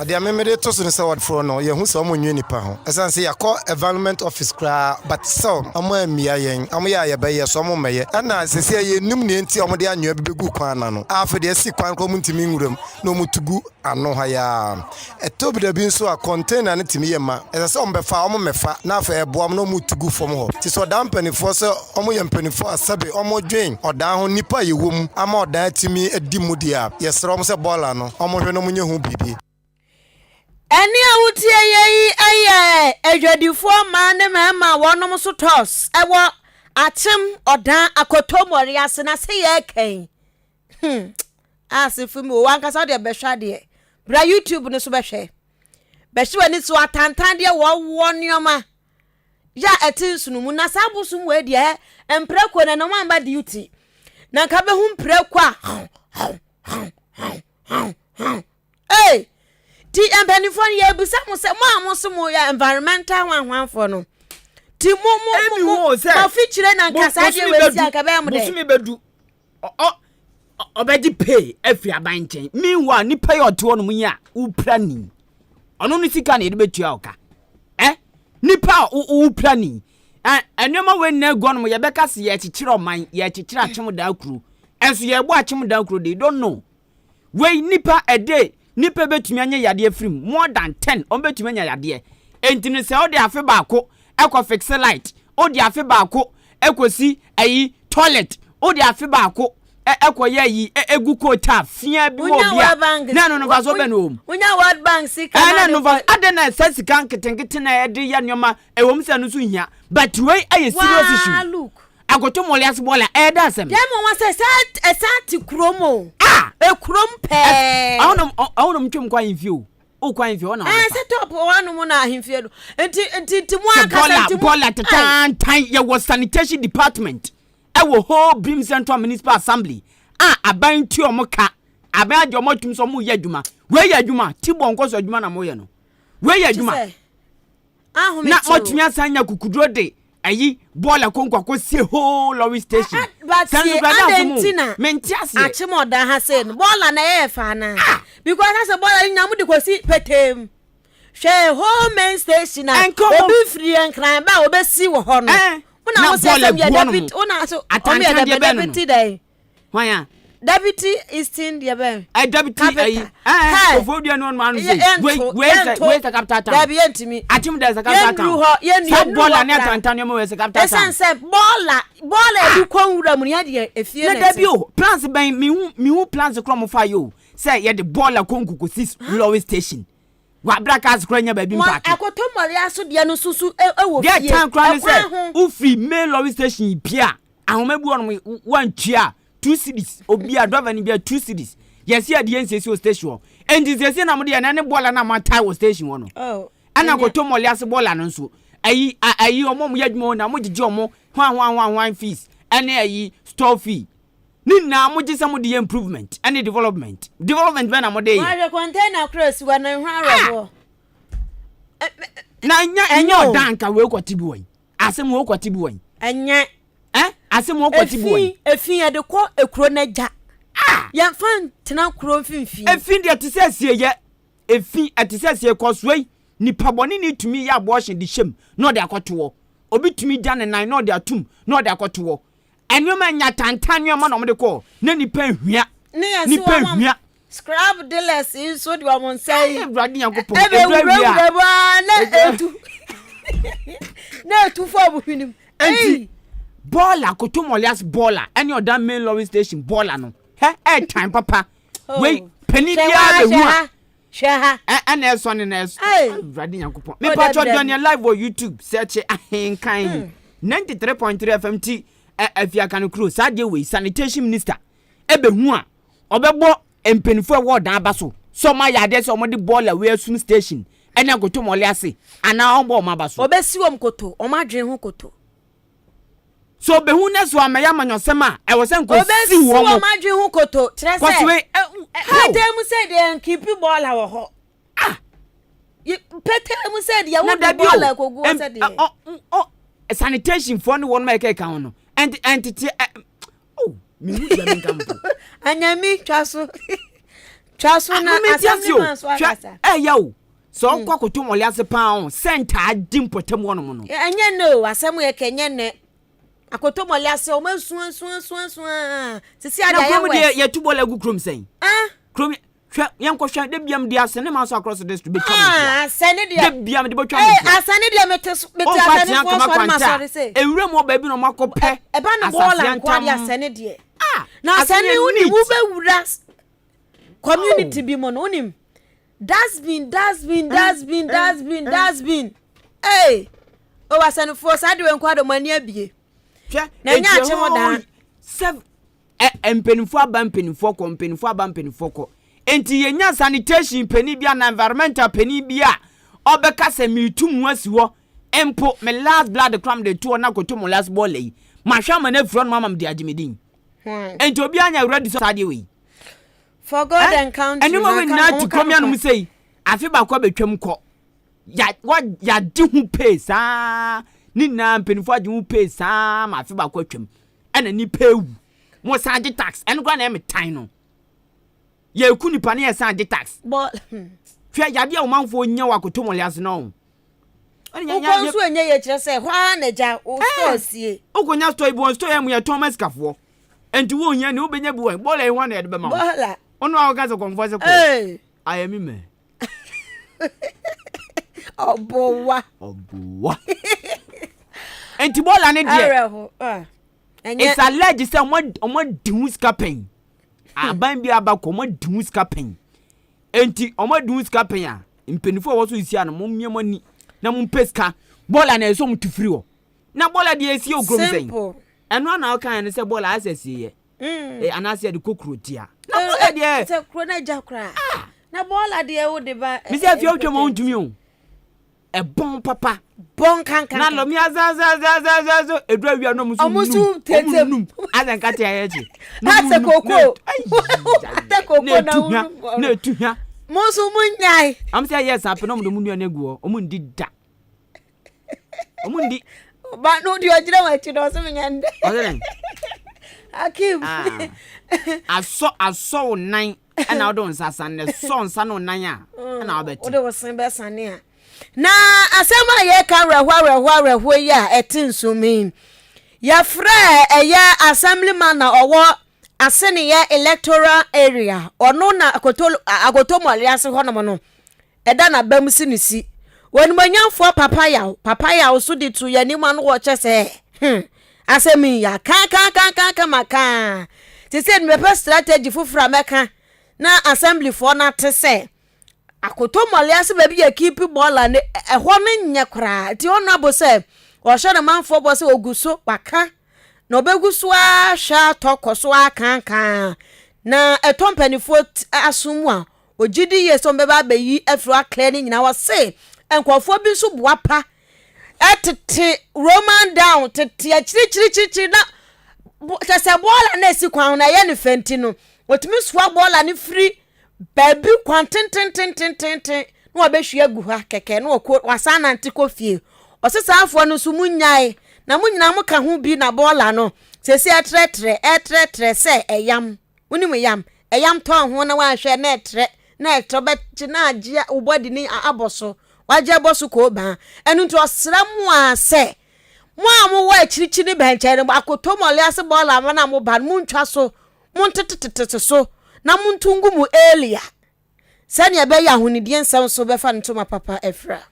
dia memede to so se what for no ye hu se omo nwe nipa ho esan se yakọ environment office kra but so omo amia yen omo ya be ye so omo meye na se ye nim ne nti omo de anyo bibegu kwan na no afa de si kwan ko muntimi nwuram no mutugu ano ha ya etobi da bi nso a container ne timi ye ma esa se omo be fa omo mefa na afa ebo omo no mutugu fom ho ti so dan panifo se omo ye panifo asabe omo dwen odan ho nipa ye ama odan timi edi mudia yesro mo se bola no omo hwe no munye hu bibi eni awutie yeyi aye edwadifo ma ne ma wonom so tos ewo atem odan akotomori ase na se ye kan asifu mi o wankasa de behwa de bra YouTube ne so behwe ni so atantan de wo nioma ya etinsunu mu na sabusum we de empreko na no mamba duty na ka be hum prekwa ti empanifon ye busa mo se mo so mo ya environmental wanwanfo no ti mo ma fichire na nkasa de we si aka be mo de musumi bedu obedi pay afi abanchen meanwhile ni pay oto no munya uprani ono no sika na ede betua oka nipa uprani enema we na gon mo ye beka se ye chichire oman ye chichire achim da akuru enso ye bo achim da akuru they don't know we nipa a day nipa betumi anya yade afrim more than 10 on betumi anya yade entini se o de afi baako ekọ fix light o de afi baako ekosi ayi toilet o de afi baako ekọ ye yi egu kota fia bi mo bia na no va so be no unya World Bank sika na no va adena sika nketenkete na ye de ya nyoma ewom se no so hia but we aye serious issue agoto molias bola da sem dem won say esati kromo ekrom pe awon twem kwa infio o kwa infio na set up wanu mu na ahimfie do enti mu aka bola tan ye was sanitation department ewo whole Brim Central Municipal Assembly aban tu omoka aban ajo motum so mu ye adwuma we ye adwuma ti bonko so adwuma na mo ye no we ye adwuma na motum asanya kukudro de ayi bola konkwa ko sie whole lorry station but Argentina mentiase achimoda ha say bola na ye fa na because as bola nyamu de kosi petem she whole main station obi free enkran ba obesi wo ho no una wo say some ya deputy una so omi ya deputy dey wanya deputy Eastern ya be deputy ayi ofodia no man we capital town da bi entimi achim da capital town so bola ne atantan mo we capital town say bola edu konwura mu ya de efie na da bi o plans ben mi hu plans krom fa yo say ye de bola konkuko 6 lorry station wa brakas kranya ba bi mpaki akotomori aso de no susu ewo fie ye tan kran say u free main lorry station bia ahomabu on one chia 2 cities obi adova ni bia 2 cities yes ya de nsesi o station and this na mo de na ne bola na ma tie o station wono ana akotomori aso bola no nso ayi omo mo yadwuma na mo gigi omo hwan fees ene ayi store fee ni na mo gisa mo de improvement and development be na mo de ma container cross wa na hwan rabo na nya odanka we kwatibi wan asem we kwatibi wan anya asem we kwatibi wan efin ye de ko ekuro na ja ya fan tena kuro finfi efin de tisesie ye efin atisesie koswei ni paboni ni tumi ya abortion di shem no de akoto obi tumi ja ne nan no de atum no de akoto enwema nya tantan nwema no mo de ko na ni panhua ni panhua scrap dealers in so de won say everybody yankopon na tu fo bu hwinim enti bola kotomolias bola any other main lorry station bola no time papa we penny bia be hu Shaha and else one in else. Everybody yankopon me patch on your live on YouTube search ahenkan 93.3 FM ti Akan Crew Sadia we sanitation minister ebe hu a obebo empenifo e wo dan abaso so ma yade so omode boiler we asun station ene akoto mole ase ana ombo ma baso obesi wom koto omadwen hu koto so be hu neso amaya manyosema e wo se nko si wo mo omadwen hu koto kire se mu se de keep boiler wo ho pete mu se de wo de boiler kogu wo se de sanitation for no one make account no entity mi hu ya men kampo anyami twaso na assemblyman so akasa yawo so kwa koto mole ase pa on center adim potem wono mo no anya no asem ye kenye ne akoto mole ase o masu sisi ada ya we ya tubola gu krom sen krom yanko hwa de biam de ase ne ma so across the district be twa sene de biam de bo twa asane de meti asane fo so ma sorry say ewure mo ba bi no makopɛ e ba no bola nko de asane de na asane uni wo be wura community bi mo no unim dustbin hey o wasane fo sa de wen kwado mani abie na nya ache mo da empenifo abampenifo ko enti yenya sanitation peni bia na environmental peni bia obeka se mitum wasi wo empo me last blood cram de to na koto mo last ball yi ma hwa ma na front mama de agimedin enti obi anya ready so sade we for God and country eni mo we na ti komia no sei afi ba kwa betwam ko ya di hu pace ni na mpenifo adi hu pace ma afi ba kwa twam ena ni pewu mo sage tax eno kwa na em tan no ye ku nipa ne sage tax but hwe ya bia o manfo nya wakoto mo liase no o so enye ye kire se hwa na ja o so sie o ko nya store ibo store em ye Thomas kafo enti wo nya ne obenya bi wo bola e hwa na ye de be ma bola ono a ga so konfo se ko ayemi me obowa enti bola ne de it's alleged say omo dihu scapen aban bi abako omo dihu scapen enti omo dihu scapen a mpenifo wo so isia no mo miemo ni na mo peska bola na eso mo tufiri ho na bola de esi ogrom sen eno na o kan ne say bola asesi ye anase de kokrotia na bola de se kro na jakra na bola de wo de ba mi se fi o twemo untumi o e bon papa bon kankan na lo mi azazazazazo edu awia no musu tetem azankati ayechi ase koko ate koko na etuhia musu munyai am say yes apeno mo mu nua gu o mu ndi da o mu ndi ba no di ojira wa chi do so nyande akim aso nan ana odo nsasa ne so nsa no nan a ana obeti odo wosan be sane a na asema ye kan rehwa ya etinsumi ya fra eya assemblyman na owo asene ya electoral area ono na agoto moliase hono no eda na bamsi nisi woni manyamfo papaya oso di tu ya nimu anu wo chese asemi ya ka maka ti se me strategy fufura meka na assembly for na tese akoto moliase ba bi ya keep bola ne ehwo ne nya kra ti ono abose wo hye na manfo bose oguso waka na obeguso a hwa tokoso akankan na etompanifo asumu a ogidi yeso mbeba bayi afro akle ni nyina wo se enkofo bi so boapa etete roman down tete achiri na tese bola na esi kwan na ye ne fenti no otumi soa bola ne free baby kwantentententententen no abehwe agu ha keke no wasana ntiko fie osesa afo no so munyai na munyina muka ho bi na bola no sesi etretre se eyam unimu eyam ton ho na wanhwe na etre na etobe na agye ubodi ni aboso waje aboso ko ba enu nto osra mu a se mu amu wa chirichiri benche ne akotomole ase bola ma na mu ba mu ntwa so mu ntetetete so na muntungu mu elia sani ebe ya hunidie nsam so be fa ntoma papa efra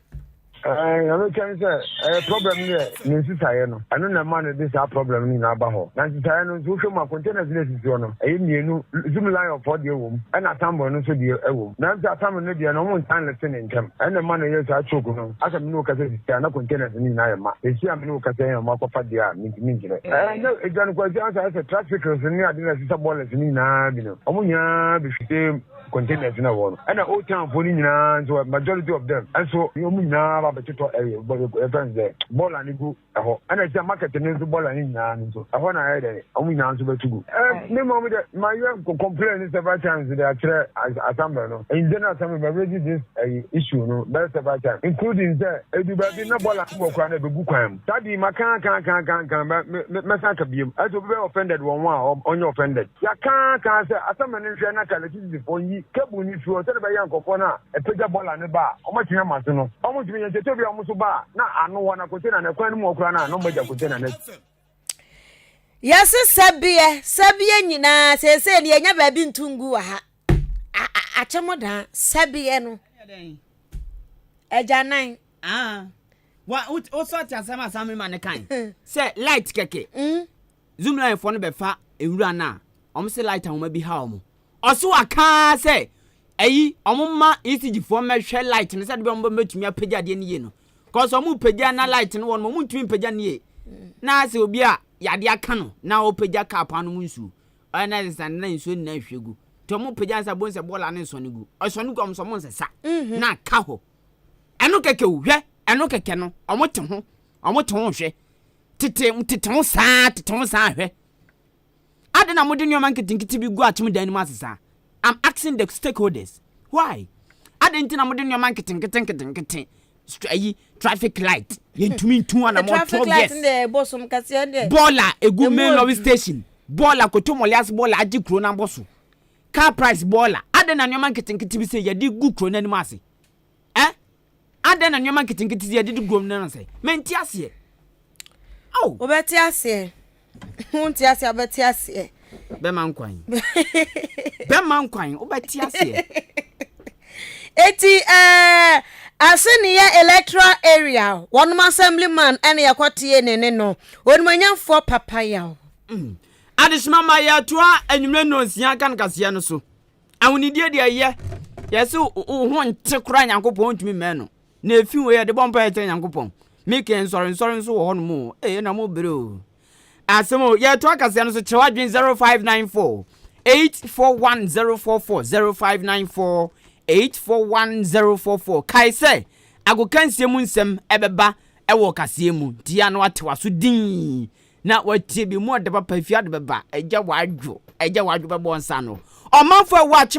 I'm trying to say, problem here, Ninsitayano. I don't know, man, this is problem in Abaho. Ninsitayano, social my containers, this is one. I knew Zoom line of 4 year womb, and a time when also dear womb. Now, that time when they are no one time listening to him, and the money is a choke. As a no cassette, no containers in Nayama. They see I'm no cassette, Marco Fadia, Minkin. I know it's done quite as a traffic, and I didn't see some ballers in Nina, Omunya, the containers in a wall. And the old town putting in so a majority of them. And so you mean now about the area, but your friends there. Ball and go. And I say market and the ball and in so I want to add it. I mean, answer to go. My young complain several times with the assembly. In general, some of raising this issue, no, that's several times, including the everybody no ball and go crying a book. Daddy, my can't be as you were offended one on your offended. You can't say, as a man in China can achieve for you. Kabuni for tell by young Copona, a picture ball and a bar. How much you have, Martino? How much you have to be almost bar? Now I know one container and a quite more crana, no major container. Yes, Sabia, Nina says, you never been to Ngua. A chamoda, Sabiano. Ejanine. What also as some mankind? Say, light keke. Zoom line for the fat, a runner. Almost light on maybe how. Also, I can't say, Omma easy for my shell light and said, Bomber met me a pedian yeno. Cause I move pediana light and 1 moment to pedian. Now, so be a yadia cano, now pedia cap on Munsu. And I understand name soon name you go. Tomo pedians are bones a ball and sonigo. Or son comes someone's a sack. Now, cow. I look at you, yeah, I look at cano. I want to home. I want to home, she. Titon sad, Titon sad. I don't know what your man can think to be good to me, then, Master. I'm asking the stakeholders. Why? I didn't know what your man can think. Traffic light. You to me 2 and more 12 years. Bola, a good main lobby station. Bola, Cotomolias Bola, Aji Crona Bosu. Car price Bola. I don't know your man can think to be say, you did good crone and massy. I don't know your man can think to say, you did go and say, Mentiasie. Oh, Obetiasie. Won't you say about Tiasie? Beman quine. Beman quine, Obetiasie. Eti Asenia electoral area, one assemblyman and a quartier no. When my young for papaya. Adish mama ya tua and you know Akan Kasiebo so. I will need the year. Yes, who want to cry and go point to me, man. Ne few where the bomb pay and coupon. Making sorry so on more. And I'm bro. Asemo ya tua Kasiebo so charging 0594 841044 0594 841044 kai say Akan Kasiebo nsem ebeba ewo Kasiebo dia no atewa so din na watie bi mo de papa fia de beba eja wadwo bebo nsa no omanfo watch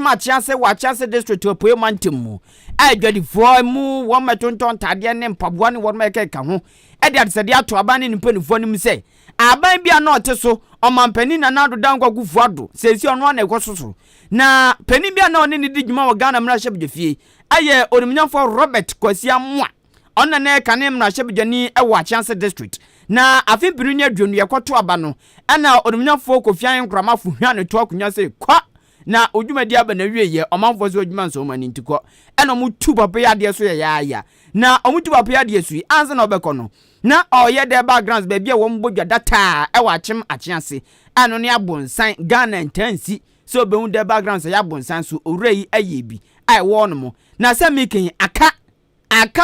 chance district opoe mantemu adwadifo mu wo metonton tade ne mpaboa ne wo mekeka ho e de adse de ato aba ne mpanifo nim say aban bia na ote so omampani na nado dankwa gufu ado sesi ono na ekososo na pani bia na oni ne diguma wo Ghana mra hyebjefie aye onimnyafo Robert Kasiebo ona na kane mra hyebjani e wa chance district na afimpiru nya dwonu yekoto aba no ana onimnyafo Kofian nkramafo hwa ne to akunya se kwa na odwumadi aba na wieye omanfo so odwuma nso mani ntiko ena mu tu papa ya de so ya na omutu papa ya de su anse na obekọ no na oye de backgrounds ba bia wo mbodwa data e wa chem achiase ano ne abonsan Ghana ntansi so be hu de backgrounds ya bonsan so orei ayebi ai wo no mo na se mekin aka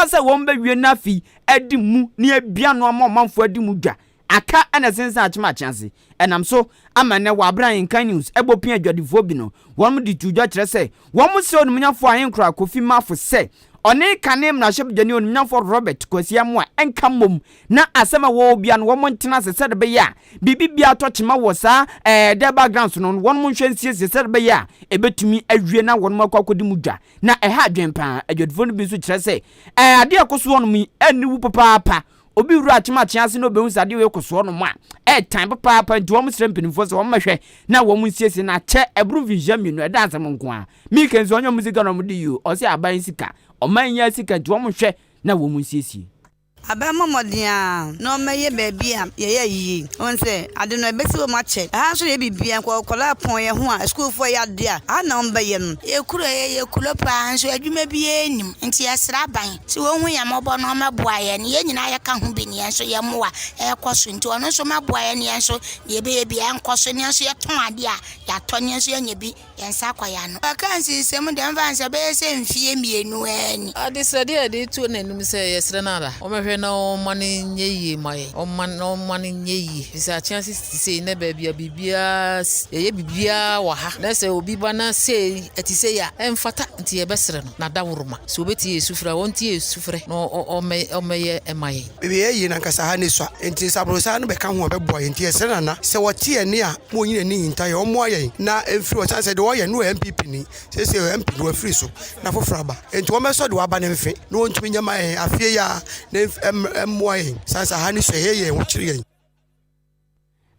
se wo mba wie na fi adi mu ne bia no amanfo adi mu dwa aka ana sensa achima chance enam so amane wa AHENKAN news ebopin adwadifo bi no won di tudwa kire se won se onumnyafo ahenkra kofi mafo se one kanem na hyebjani onumnyafo Robert Kasiebo enkamom na asema wo bia no won ntena se de be ya bibibia to chima wo sa de backgrounds no won mo hwensie se de be ya ebetumi awie na won makwakwodi mu dwa na eha adwenpa adwadifo no bi so kire se ade akoso won mu aniwu papa obi wura achima chiase no behun sade we koso no ma time papa nti won srempinfo se won mahwe na won siesie na che ebru vision mi no da asem nko a mi kenzo onyo muzika no mudi you o se aban sika o man ya sika nti won hwe na won siesie abema modia no meye baby am ye yi on say ade no ebesi wo ma che ha so ye bibia kola pon ye ho a school for ya de a na on be ye no ye kulo pa nso adwuma bi enim nti yesra ban si wo hu ya mobo no maboa ye ne ye nyina ye ka ho bi ne nso ye moa e koso nti ono so maboa ye ne nso ye be bi an koso ne nso ye ton ade a ya to ne nso ye nya bi ye nsa kwa ya no aka nsi sem de mfa nso be se mfie mienu ani ade sade ade tu na enum se yesra na da o mehwe na o mane nyeyi mai o mane nyeyi bisa chance say na bibia ye bibia wa ha na se obi bana say ati say ya emfata nti ye besere no na dawuruma so obeti esufra wonti esufre no o meye emai bibi ye na nkasa ha ne so nti sabrosa no be ka ho bebo ye nti esere na se wote ene a mo nyina ni nta ye o mo ye na emfiri o chance de wo ye no MPP ni se MP no afiri so na fofra ba nti wo meso de wa ba ne mfe no wontumi nyama ye afie ya na mo ye sansa ha ne so ye wo kire ye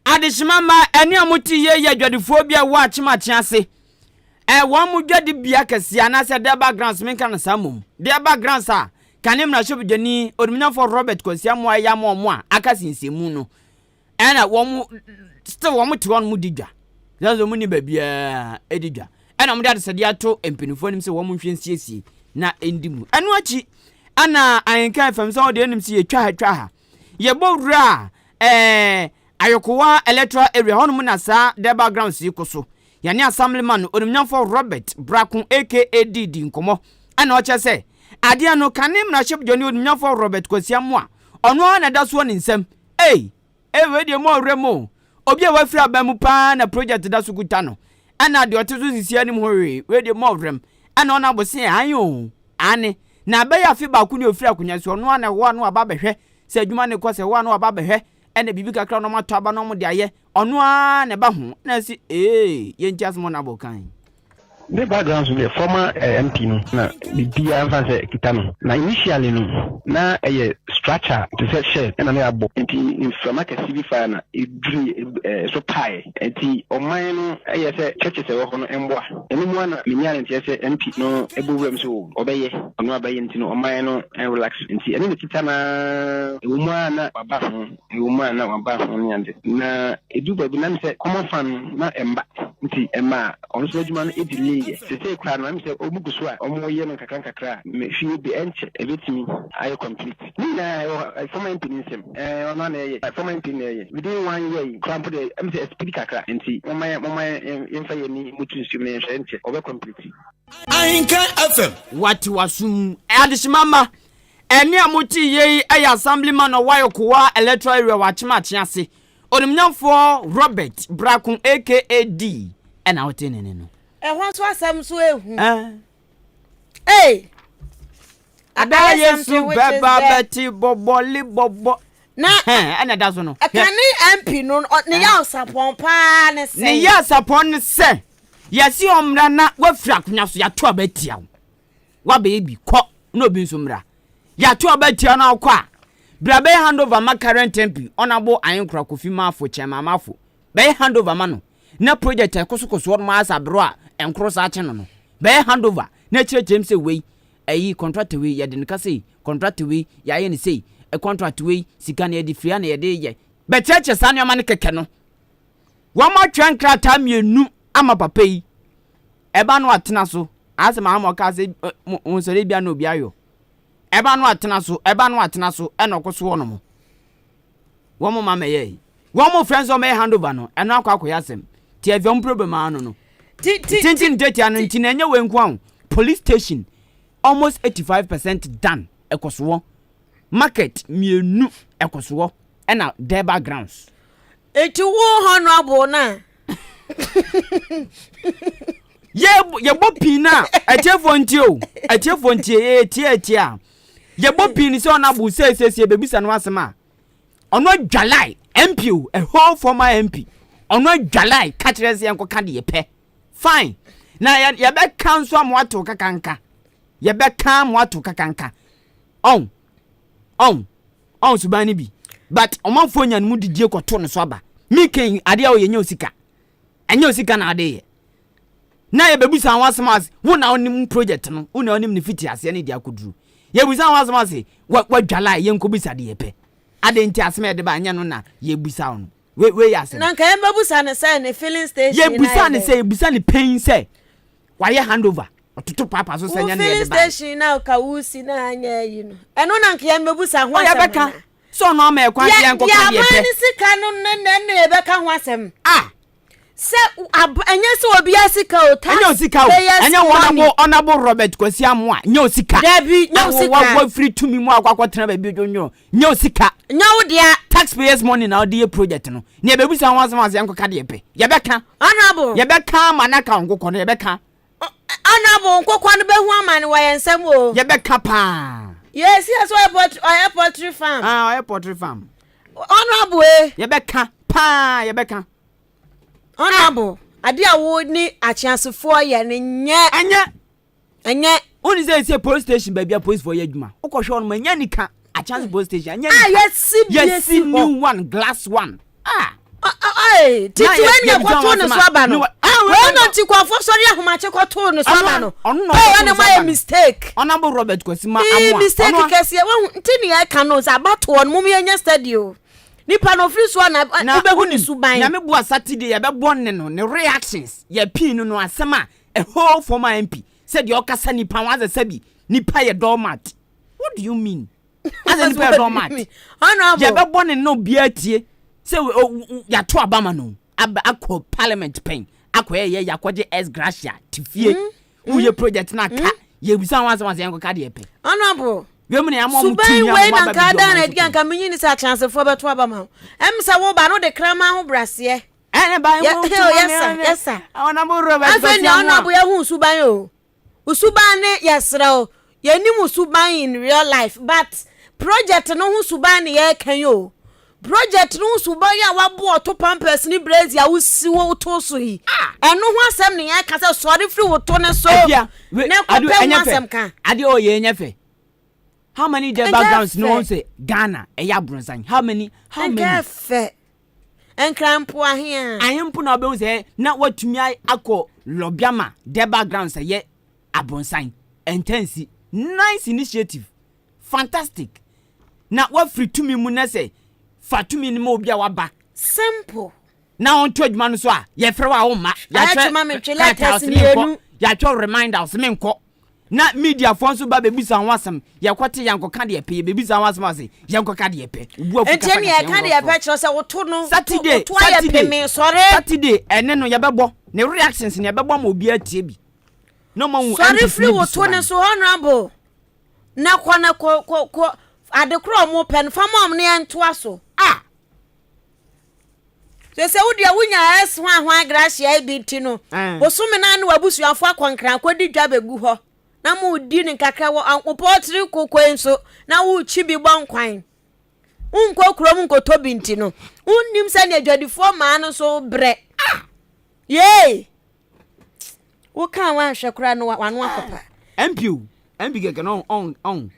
adishimama eni amuti ye adwadifo bia wo achimachia ase wo mu dwadi bia kase anase de backgrounds menka na samum de backgrounds a kanem na shobjani odumnya for Robert Kosiamo ya mo a akasinsimu no ena wo mu still wo mu ti won mu didwa zazo mu ni babia edidwa ena mu de sade ato empinifo nim se wo mu hwensiesie na endimu eno achi ana ahenkan fam so de enim se ye twa ye bowra ayokowa electoral area hono mu na sa de backgrounds yikoso yani assemblyman odumnyafo Robert Brakun aka Didi nkomo ana oche se ade no kanem na ship joni odumnyafo Robert Kosiamo a ono na da so ni nsem we de mo remo obi a wafiri abamu pa na project da so kuta no ana de otezo sisi anim hore we de mo rem ana ona bosen ayo ane na be ya fi ba ku ni ofiri akunya so ono na wo no aba behwe se adwuma ne kose wo no aba behwe ene bibi kakra no mato aba no mo de aye ono a ne ba ho na si ye ntias mo na bokan the background is former MP no na bibia emphasize kitano na initially no na structure to set share na na abo enti from Akan Kasiebo fire na edri so pie enti oman no say churches e wo ho no emboa eni mu na minya enti say MP no ebowram so obeye ono abaye enti no oman no relax enti eni ne kitana ewo mu na waba ho nyande na edu baby na say common fan na emba enti emma ono so adwuma no edile se say kwa no am say omuguso a omo ye no kakra me fie be enche ebetimi ayo complete na former MP nsem ono na ye former MP na ye within 1 year cramp the am say speak kakra enti mama yemfa ye ni mutu nsum na ye enche obe complete Ahenkan FM what wasum adishimama eni amuti ye assemblyman Owayokowa electoral area wachimachia ase odumnyafo Robert Brakun aka D ena hotenene no ho so asem so ehu ada yesu beba beti bobo na ena da so no akani MP no ne ya sapon pa ne se ne ya sapon ne se yesi omra na wafira kunya so ya to abatia wa baby ko no bi so mra ya to abatia na akwa bra be handover ma current MP onabo ayenkura Kofi Mafo chema Mafo be handover ma no na project ekosokoso no ma asabro a enkro sa ache no be handover na chirechim se we ayi contract we ya de nka sei contract we ya ye ne sei e contract we sika na ye di free na ye de ye be cheche sa no ma ne keke no wo ma twan krata mienu ama papa yi eba no atena so asema ama ka se onsore bia na obi ayo eba no atena so e no koso wo no mo wo mo ma me ye wo mo friends o me handover no e no akwa yasem ti avion problem anu no tintin date anu ntina enye wenku an police station almost 85% done ekoso market mienu ekoso e na their backgrounds eti wo honorable na ye bopina atiefo ntie etia ye bopini se honorable se bebisa no asema ono dwalai MP a whole former MP ono dwalai katrese enko ka de pe fine na ye be council amwato kakanka ye be kan amwato kakanka on subani bi but omanfo nya mu didie kwoto no so aba mi ken ade a o ye nya osika na ade ye na ye bebusa wasmas wo na onim project no wo na onim ne fiti ase ne dia koduru ye busa wa asem ase wa dwala ye nkobisa de yepe ade nti asem de ba anya no na ye busa on we ya asem na kan babusa ne say ne filling station ye busa ne say busa ne pain say wa ye handover otutu papa so sanya ne de ba filling station na ka wusi na anya yi no eno na kan babusa ho asem ya beka so no ma ekwa ye nkoko de yepe ya mani sika no ne ye beka ho asem se anya se obi asika o ta anya osika o anya honorable Robert Kwasi Amoa nya osika Dabi nya osika wa free to me mu akwakotena ba bi odwonyo nya osika nya wo dia taxpayers money na odi project no ne be busa ho asem yankoka de yepe ye beka honorable ye beka manaka nkoko no ye beka honorable nkoko no be hu amane wa yensem o ye beka pa yes airport farm airport farm honorable ye beka pa ye beka honorable ade awo ni achiasefo ye ne nye anya oni say police station ba bia police for ye adwuma ukohwe on manya nika achias police station anya yes new one glass one titi when you kwato no so aba no we no ti kwafo sori ahomache kwato no so aba no we no my mistake honorable Robert Kwasi Amoa mistake kese we ntini ya ka no za bato on mum yenya studio nipa no free so na ubehu ni suban na me bua Saturday ya be bonne no ne reactions ya pin no asema a whole former MP said your kasa nipa waza sabi nipa ye doormat. What do you mean? As a nipa doormat ya be bonne no bia tie say ya to abama no akọ parliament pen akọ ye yakọje S Gracia tifie uye project na ka ye bisa waza yanko ka de pe honorable Subai we na kada na dian ka menyi ni sa chance fo beto abama em sa wo ba no de krama ho brase ba yes sir honorable Robert Kwasi Amoa honorable ya hu suban o usuban ne yesra o ye ni musuban in real life but project no hu suban ne ye kan yo project no suban ya wabo to pampers ni brace ya wusi wo to so yi eno ho asem ne ya ka se sorry free wo to ne so ne ko pe ho asem kan ade o ye nyefe. How many backgrounds no one say Ghana bronzan? How many? Enkrampo ahia. Ayempo na be say na watumi akọ Lobiama de backgrounds ye abronsan. Intense. Nice initiative. Fantastic. Na what free to me mu na say fatumi ni mo bia waba. Simple. Na on to adwuma no so a ye frɛ wa wo ma. Ya twa reminders me nkɔ. Na media fonso ba bebisa ho asem yakote yankoka de epe bebisa ho asem ase yankoka de epe enti ya ka de epe kiro se woto no Saturday ene no yebebo ne reactions ne yebebo ma obi atie bi no ma hu sorry free woto ne so honorable na kwana ko adekro mo pen famom ne entoa so se wodia wunya es ho agracia bi ntino osumi na ne wabusuafo akonkran kwadi dwa begu ho na mu di ni kakra wo ankopotri kokwenso na wo chi bi bonkwan unko krom unko tobi ntino unnim se ne adwadifo ma no so bre ye wo kan wan hwekra no wano akopa MP gege no on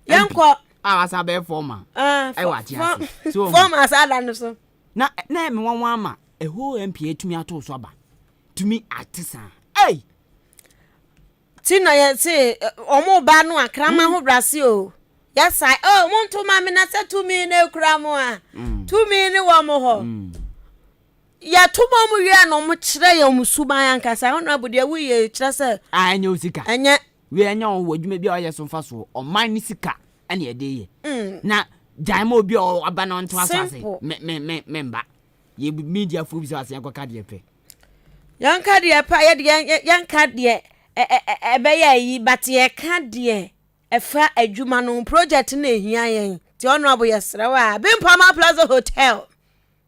yanko asa be forma wa ti ase so forma asa da no so na me wanwa ama eho MP etumi ato so aba tumi atisa Tina ye say omo ba no akrama ho brase o yes I monto ma me na se to me na kura mo a to me ni wo mo ho ya to mo mu wi no mo kire ya musuban ankasa ho na bude wi ye kire se anya osika anya wi anya wo adwuma bi a ye so mfa so o man ni sika ane ye de ye na jaimo bi o aba no nto asase memba ye media fo bi so ase yankoka de pe yanka de pa ye yanka de ebeya yi but ye ka de efa adwuma no project na ehia yen ti honorable yesrewa Bimpama Plaza Hotel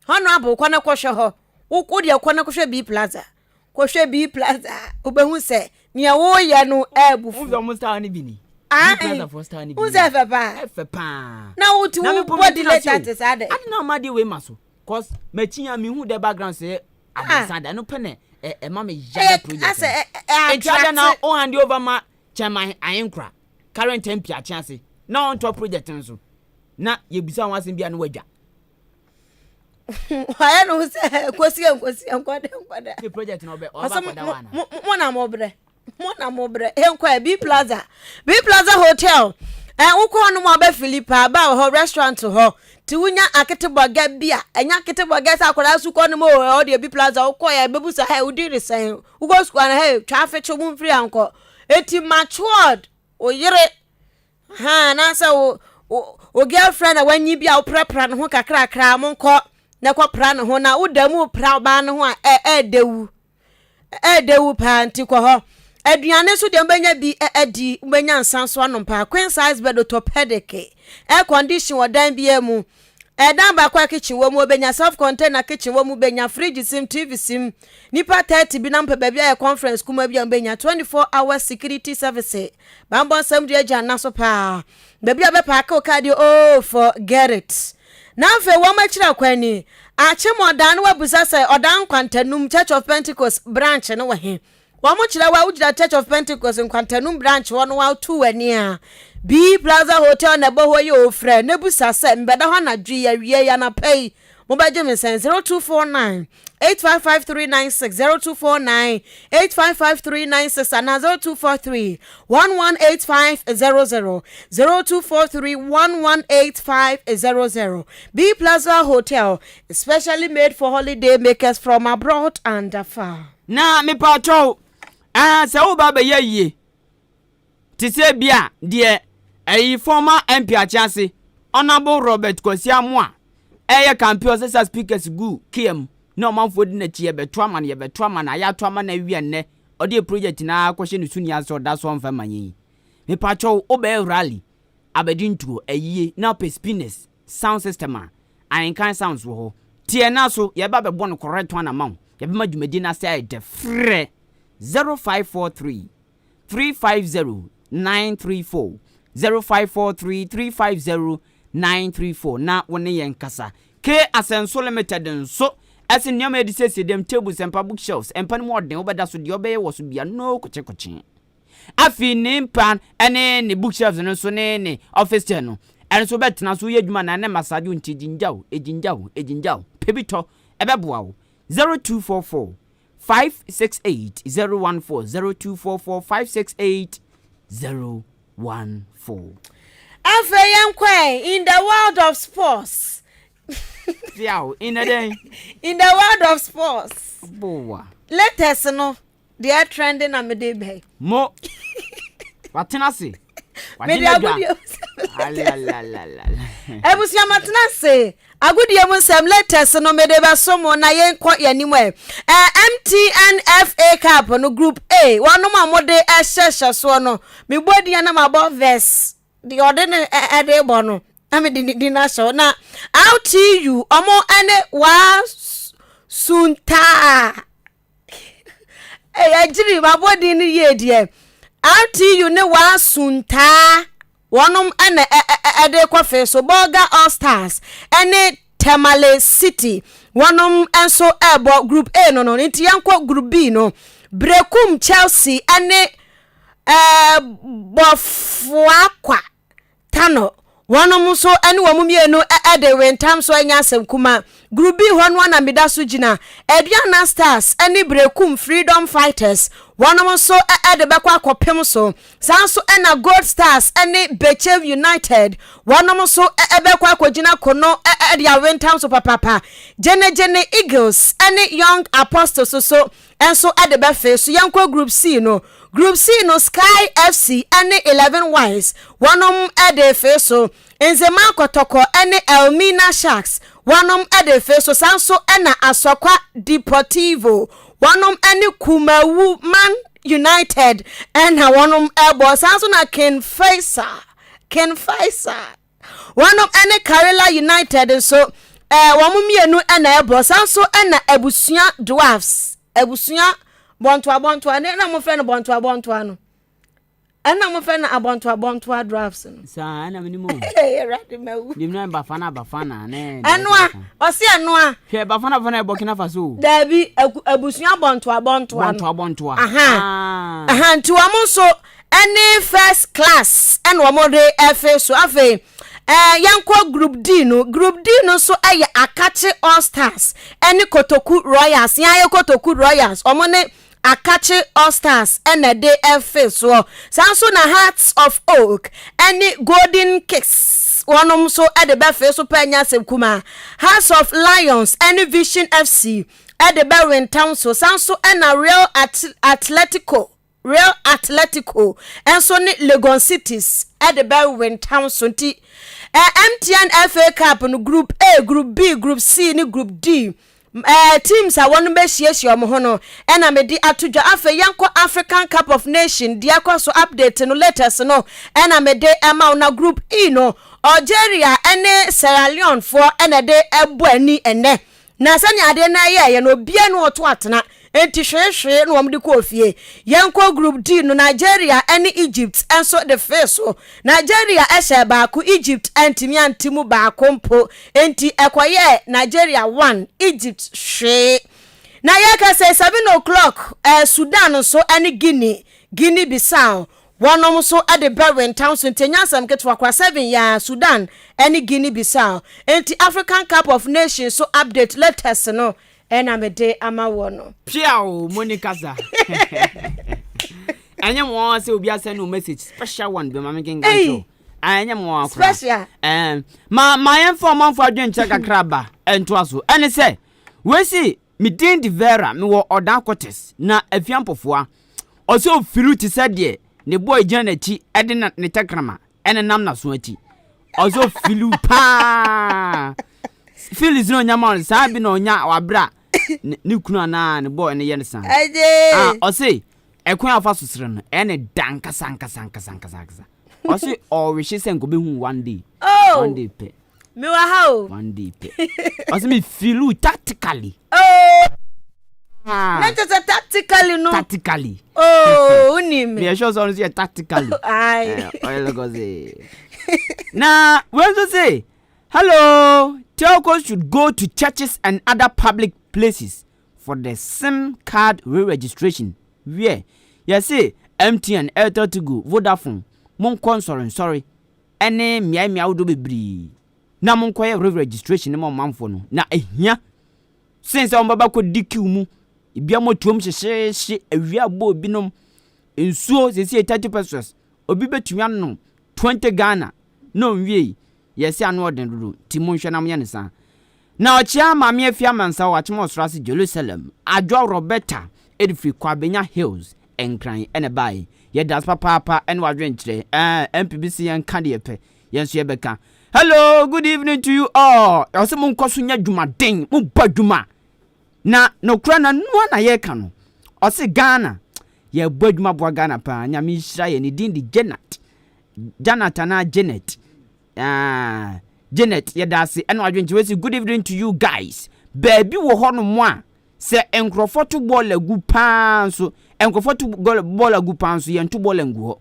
honorable kwana kwhwe ho wo de kwana kwhwe B Plaza obehu se ne wo ye no ebufu uzo musta ni bini Plaza for star ni bini uzo fepa na wo ti wo body later te sade adi na ma de we maso cause machinya me hu the background say abisanda no pene mama jada project asa na o hand over ma chairman ayenkra current MP a chance na on top project nso na ye bisa wansen bia no wadwa why no say kwasi nkwada the project no be oba kwada wana mo na mo bre Mona mobre enkwa B Plaza Hotel ukọ no mo ba Philippa ba ho restaurant ho ti wunya aketeboga bia enya aketeboga sa akwara su kọ no mo o de B Plaza ukọ ya bebusa ha udi resen ugo square ha traffic chum free anko eti matured o yire ha na sa o girlfriend wanyi bia o prapra no ho kakra mo nkọ na kwa pra no ho na udamu pra ba no ho a dewu panti kwa ho aduane so de mbanya bi adi mbanya nsanso anompa queen size bed orthopedic air condition odan bia mu dan ba kwa kitchen wo mu benya self container kitchen wo mu benya fridge sim TV sim nipa 30 bi na mpa ba bia conference kuma bia benya 24 hours security service bambo sam de agya na so pa ba bia be park o card forget it na fe wo ma kira kwani achemodan wa busa say odan kwantanum Church of Pentecost branch no he Wamo chira wa ujira Church of Pentecost nkwantanum branch wono wa tu wani a B Plaza Hotel na bo ye ofre nebusa se mbeda ho na dwi ya wie ya na pay mo ba je me sen 0249 8553960 0249 8553960 and 0243 118500 0243 118500 B Plaza Hotel especially made for holiday makers from abroad and afar. Na me patrol se wo ba ye yie ti se bia de former MP Achase Honorable Robert Kosiamu a campaign as speakers gu KM no manfo di na chie beto ama na ya to ama na wi enne odi project na kwhye ne suni aso da so mfa manyi me patrol obe rally abedintuo na pespinness sound system a AHENKAN sounds wo tie na so ye ba bebo no correct one amount ye be madwumadi na say de frɛ 0543 350 934 0543 350 934 na wone yen kasa K Asenso Limited nso ese nyama edise dem tables and bookshelves empan mo den obeda so de obeye wo so bia no koche afi ne mpan ene ne bookshelves nso ne office chair no enso betena so ye dwuma na ne massage unti ejinjaw pebito ebeboa wo 0244 568 014 0244 568 014. Afeyan Kwen in the world of sports. Yeah, in the world of sports. Boa. Let us know they are trending on the day. Mo. What can I say? Ebusia matna say agudi emusem latest no medeba somo na yen kwa yanimwe MTN FA Cup no group A wanu ma mode ehhehhe so no me bodi na ma bo verse the ordinary ede bono ami di na so na out you omo ene wa sunta ajiri ma bodi ni ye die out you ne wa sunta Wanum ene ede kwafe so Boga All Stars ene Tamale City wanum enso ebo group A no nti yankwa group B no Brekum Chelsea ene Bofuakwa Tano wanum so ene wamummienu ede wentam so anya asem kuma group B hono na midaso gina Ediana Stars ene Brekum Freedom Fighters wanum so ede bekwa akopem so sanso ena Gold Stars ene Bechev United wanum so ebekwa akogina kono ede awentam so papa Jene Eagles ene Young Apostles so enso ede befe so yankwa group C no Sky FC ene 11 Wise wanum ede fe so Nzema Kotoko ene Elmina Sharks wanum ede fe so sanso ena Asokwa Deportivo wanum ene Kumawu Man United ena wanum ebo sanso na Ken Faisal wanum ene Karela United so wamumienu ena ebo sanso ena Ebusua Dwarfs Ebusua Bonto ene na mo friend Bonto no ana mo fe na abonto drafts no sa na minimo ready mawu dimna bafana ne anwa osi anwa hwe bafana Burkina Faso dabi abusuan abonto aha nti wa mo so any first class and wa mo de FA so afi yankwa group D no so Akache All Stars any Kotoku Royals yan Kotoku Royals omo ne Akachi All Stars and a day face so na Hearts of Oak any Golden Kiss one so at the buffet so penya kuma House of Lions any Vision FC at the Berwin Town so and a Real Atletico and so Legon Cities at the Berwin Town so MTN FA Cup no Group A, Group B, Group C, ni Group D. Teams are one best yes your mohono and I made atuja afe yanko African Cup of Nation diakwa so update no letters no and I made amount na Group E no Algeria ene Sierra Leone for and day ebuani ene na sani ade na ye no bia no oto atena enti hwehwe no omde ko ofie yanko Group D no Nigeria ene Egypt enso the face so Nigeria ehye baako Egypt antimi antimu baako mpo enti ekoye Nigeria 1 Egypt hwe na yaka say 7 o'clock Sudan so ene Guinea Bissau one so at the Berwin Town so tenyasam ketwa kwa 7 ya Sudan ene Guinea Bissau enti African Cup of Nations so update letters no and I'm a day ama wono. Piao Monica za. Anya mo say obi send no message special one be ma making gancho. Anya mo akra. Special. My inform for adwen check akraba ento aso. Ene say we see me din di vera me wo odan quarters na afiampofoa. Also firu ti said de ne boy jana chi ede na ne takrama ene nam na so achi. Also filu pa. Phyllis no nyama sa bi no nya wabra ni kunu na ne boy ne ye ne san o say ekwan afa so sere no ene danka sanka o say o we she sen go be hu one day pe me wa how one day pe o say me feel tactically not just tactically no tactically uni me sure so say tactically ai o go say na when to say hello telcos should go to churches and other public places for the SIM card re-registration. Where you say MTN, Airtel to go, Vodafone, mon sorry, any mia do be bree. Na mon re-registration no man for no. Na ehia. Since on baba ko dikiu mu, ibia mo tuom she awia bo binom. Ensuo se 30 pesos. Obi betumi anom 20 Ghana. No wie. Yes, I know den do. Timon na myanisa. Na ochia mame afia mansa wa chimo srase Jerusalem. Adwo Roberta edifri Kwabenya Hills enkran ene bai. Ye das papa en wadwen kire. MPBC yan kadepe. Yenso ye beka. Hello, good evening to you all. Ose mon kwaso nya dwumaden, mo badwuma. Na no kura na no na ye ka no. Ose Ghana. Ye badwuma bo Ghana pa. Nya mi hira ye ni din di Janet na Janet. Janet yedasi eno adwenche we say good evening to you guys. Baby wo hono mo a se enkrofo to ball agu pa so enkrofo to ball agu pa so ye nto ball angu ho.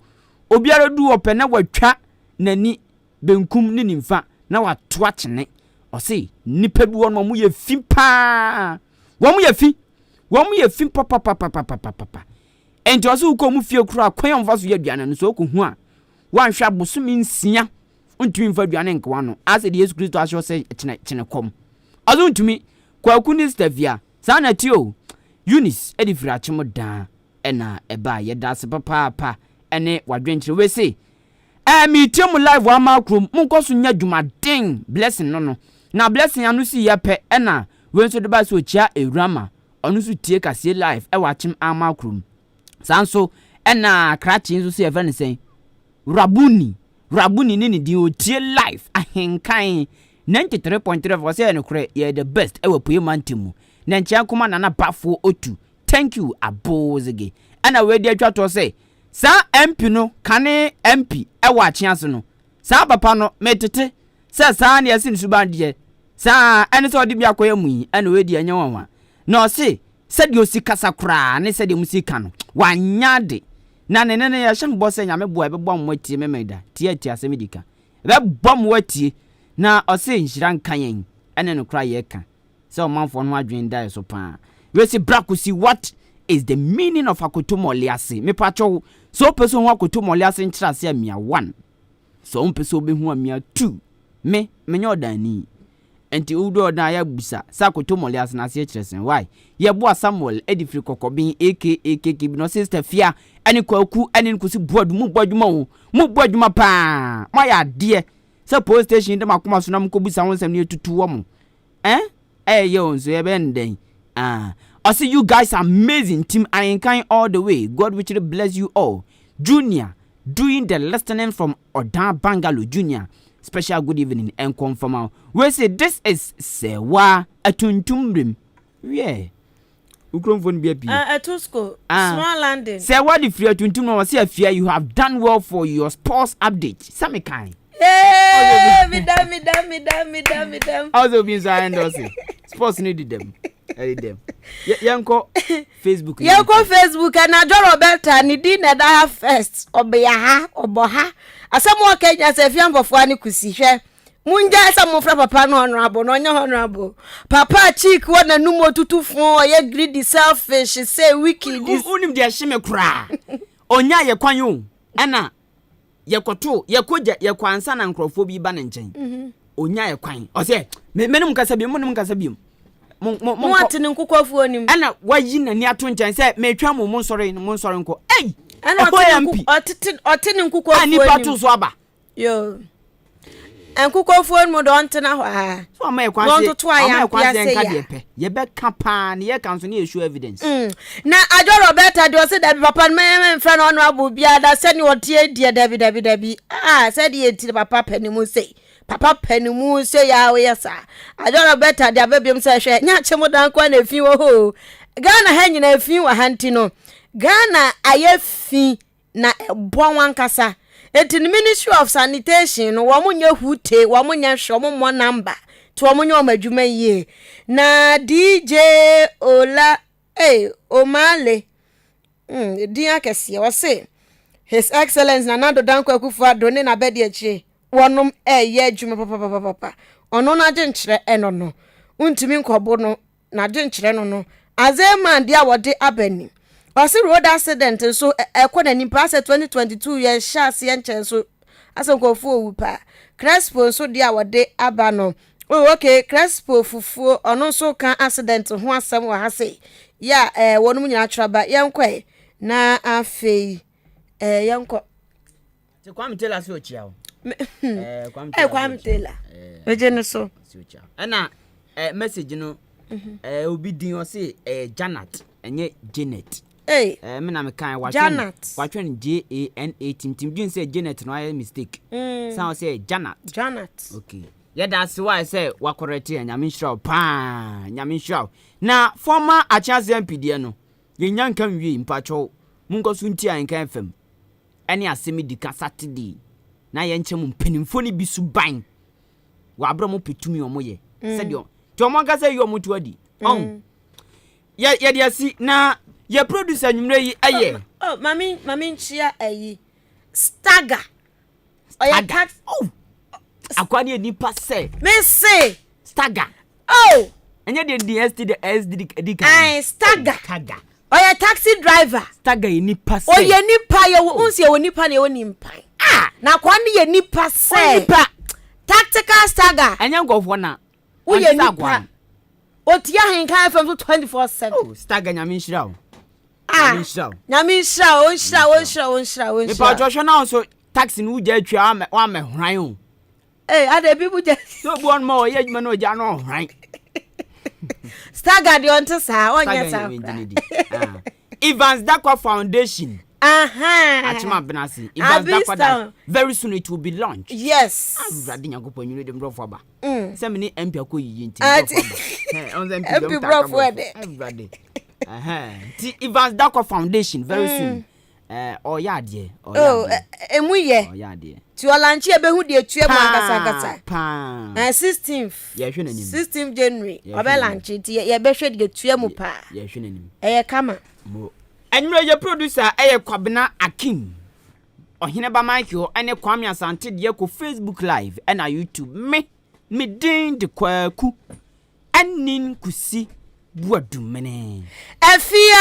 Obiara du opena watwa nani benkum ni nimfa na wato akene. O say nipa bi wo no mo ye fi pa. Wo mo ye fi papa. Enti o so ko mu fie kura kwan amfa so ye aduane no so ko hu a wan hwa bosumi nsia untumi mfa aduane nkwa no ase de Yesu Kristo asho se chene kom azu untumi kwa kuni stavia sana tio Eunice edifira achimo dan ena eba ye dase papa ene wadwenchire we say mi tiemu live wa makrom munkoso nya dwumaden blessing no na blessing anu si yepe ena we so de ba so chia ewrama onu so tie kase live e wa chim amakrom sanso ena krachi nso se even say Rabuni ni di otie live ahenkan 93.3 for say no kure ye the best e we puye mantimu na nchia kuma na bafo otu thank you abozege ana we di atwa to say sa MP no kane MP e wa chiase no sa papa no metete sa na yasi nsubandie sa ene so di bia koye mu ana we di anya wanwa na say said osika sakura ne said musika no wanyade na nene ya shan boss nya me boa be bom watie me meda tie asemedika be bom watie na ose nhira nkan yen ene no kra ye ka se o manfo no adwen dai so pa we see brakusi what is the meaning of akotomoliase me pacho so person ho akotomoliase nchira se amia 1 so person be hu amia 2 me nyoda ni enti udo na ya busa sakoto mole asnase kyeresen why ye bo Samuel edifri kokobin aka no sister fia ani kwaku ani nkusi boadu mu boadwuma pa ma ya de se police station dem akoma so na mkobusa wonsam ne tutu wo mo ye onso ye benden I see you guys are amazing team Ahenkan all the way. God richly bless you all. Junior doing the listening from Odan Bangalo Junior. Special good evening and confirm. We say this is Sewa Atuntumrim. Yeah. Ukron be Atusko. Small landing. Sewa the free Atuntum was here fear you have done well for your sports update. Samikai. Hey, me damn. Also being signed sports needed them. Yanko Facebook. Yanko Facebook and Adjo Roberta ni di na da first obeya oboha asamo Kenya se fiambo fo ani kusi munja asamo fra papa no honorable no nya honorable papa chick wona numo tutufo ye greedy selfish say wiki this unim dia hime kura onya ye kwan yo ana ye koto ye koja ye kwansa na nkrofo bi ba ne nchen onya ye kwan o se menim kasa bi mo atene nkukwafu onim ana wayi na ni ato nchen se metwa mo nsore nko ana otene nkukwafu onim ani patu so aba yo nkukwafu onim do ntena ho so ma ekwanse nka de pe ye be kapa ne ye kan so ne show evidence na Adjo Roberta do say that papa me friend honorable bia da se ne otie die dabi said ye ti papa panimu say papa panimu say ya we yesa Adjo Roberta dia babiem say hwe nya chemo dan kwa na fi wo ho Ghana ha nyina fi wa hanti no Ghana aye fi na ebo wankasa eti Ministry of Sanitation no wo munye hute wo munye hwe wo mo number to wo munye omadwuma yie na DJ Ola Omale din akese wo say His Excellence Nana Danko Akufo-Addo ne na bedi achi wonom ye adwuma papa ono na agyenkyere eno no untimi nkobo no na agyenkyere no azema dia wode abani osi road accident so ekona nipa ase 2022 ye shase ye nchen so ase nkofo owupa Crespo so dia wode aba no okay Crespo fufuo ono so kan accident ho asem wa ha sei ya wonom nyina traba yenkwe na afei yenko se kwam tela so chiao kwam tela ejene so ana message no obi din o say Janet enye Janet me na me kan wa twen JANAT tim din say Janet no I mistake sound say Janet okay yeah that's why I say wa correct nyame hraw pa nyame hraw na former Achaze MPD no yenyan kan wi mpacho munko sunti Ahenkan FM ani asemi dika Saturday na ye nchem mpanimfo ni bisu ban wa abra mo petumi omo ye sedio to mo ga say yo mo tuadi ye dia si na ye producer nwumre yi aye mami nchia ayi stagger oya tax akwani eni passe me say stagger enye de SD kan stagger oya taxi driver stagger eni passe oya nipa ye unsi ye nipa na woni mpan na kwani ye nipa say tactical stagger enye ngofo na uye nipa otia Ahenkan FM 24/7 stagger nyame nhyira nyame nhyira me pa joshua na so taxi no uja atwa wa me hran o ade bibu je so bu on ma o ye adwuma no ja no hran stagger de onto sa onye sa Evans Dakwa Foundation Achima Benasi Evans Dakwa very soon it will be launched. Yes Radi nyagopo nyure dem brofo ba se me ni MP akoyi nti brofo ba MP brofo de everybody ti Evans Dakwa Foundation very soon oyade emuye oyade ti olanchi ebehu de atue mu akasa pa 16th ye hwe nanim 16th January obelanchi ti ye behwe de atue mu pa ye hwe nanim kama enwere ye producer Kwabena Akim ohine ba Michael ene Kwame Asante de ko Facebook live na YouTube me din de kwaku anin kusi buadumene afia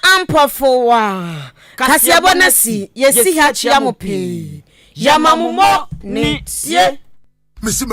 ampofowa Kasiebo nasi yesi ha chia mo pe yamamumo ni tie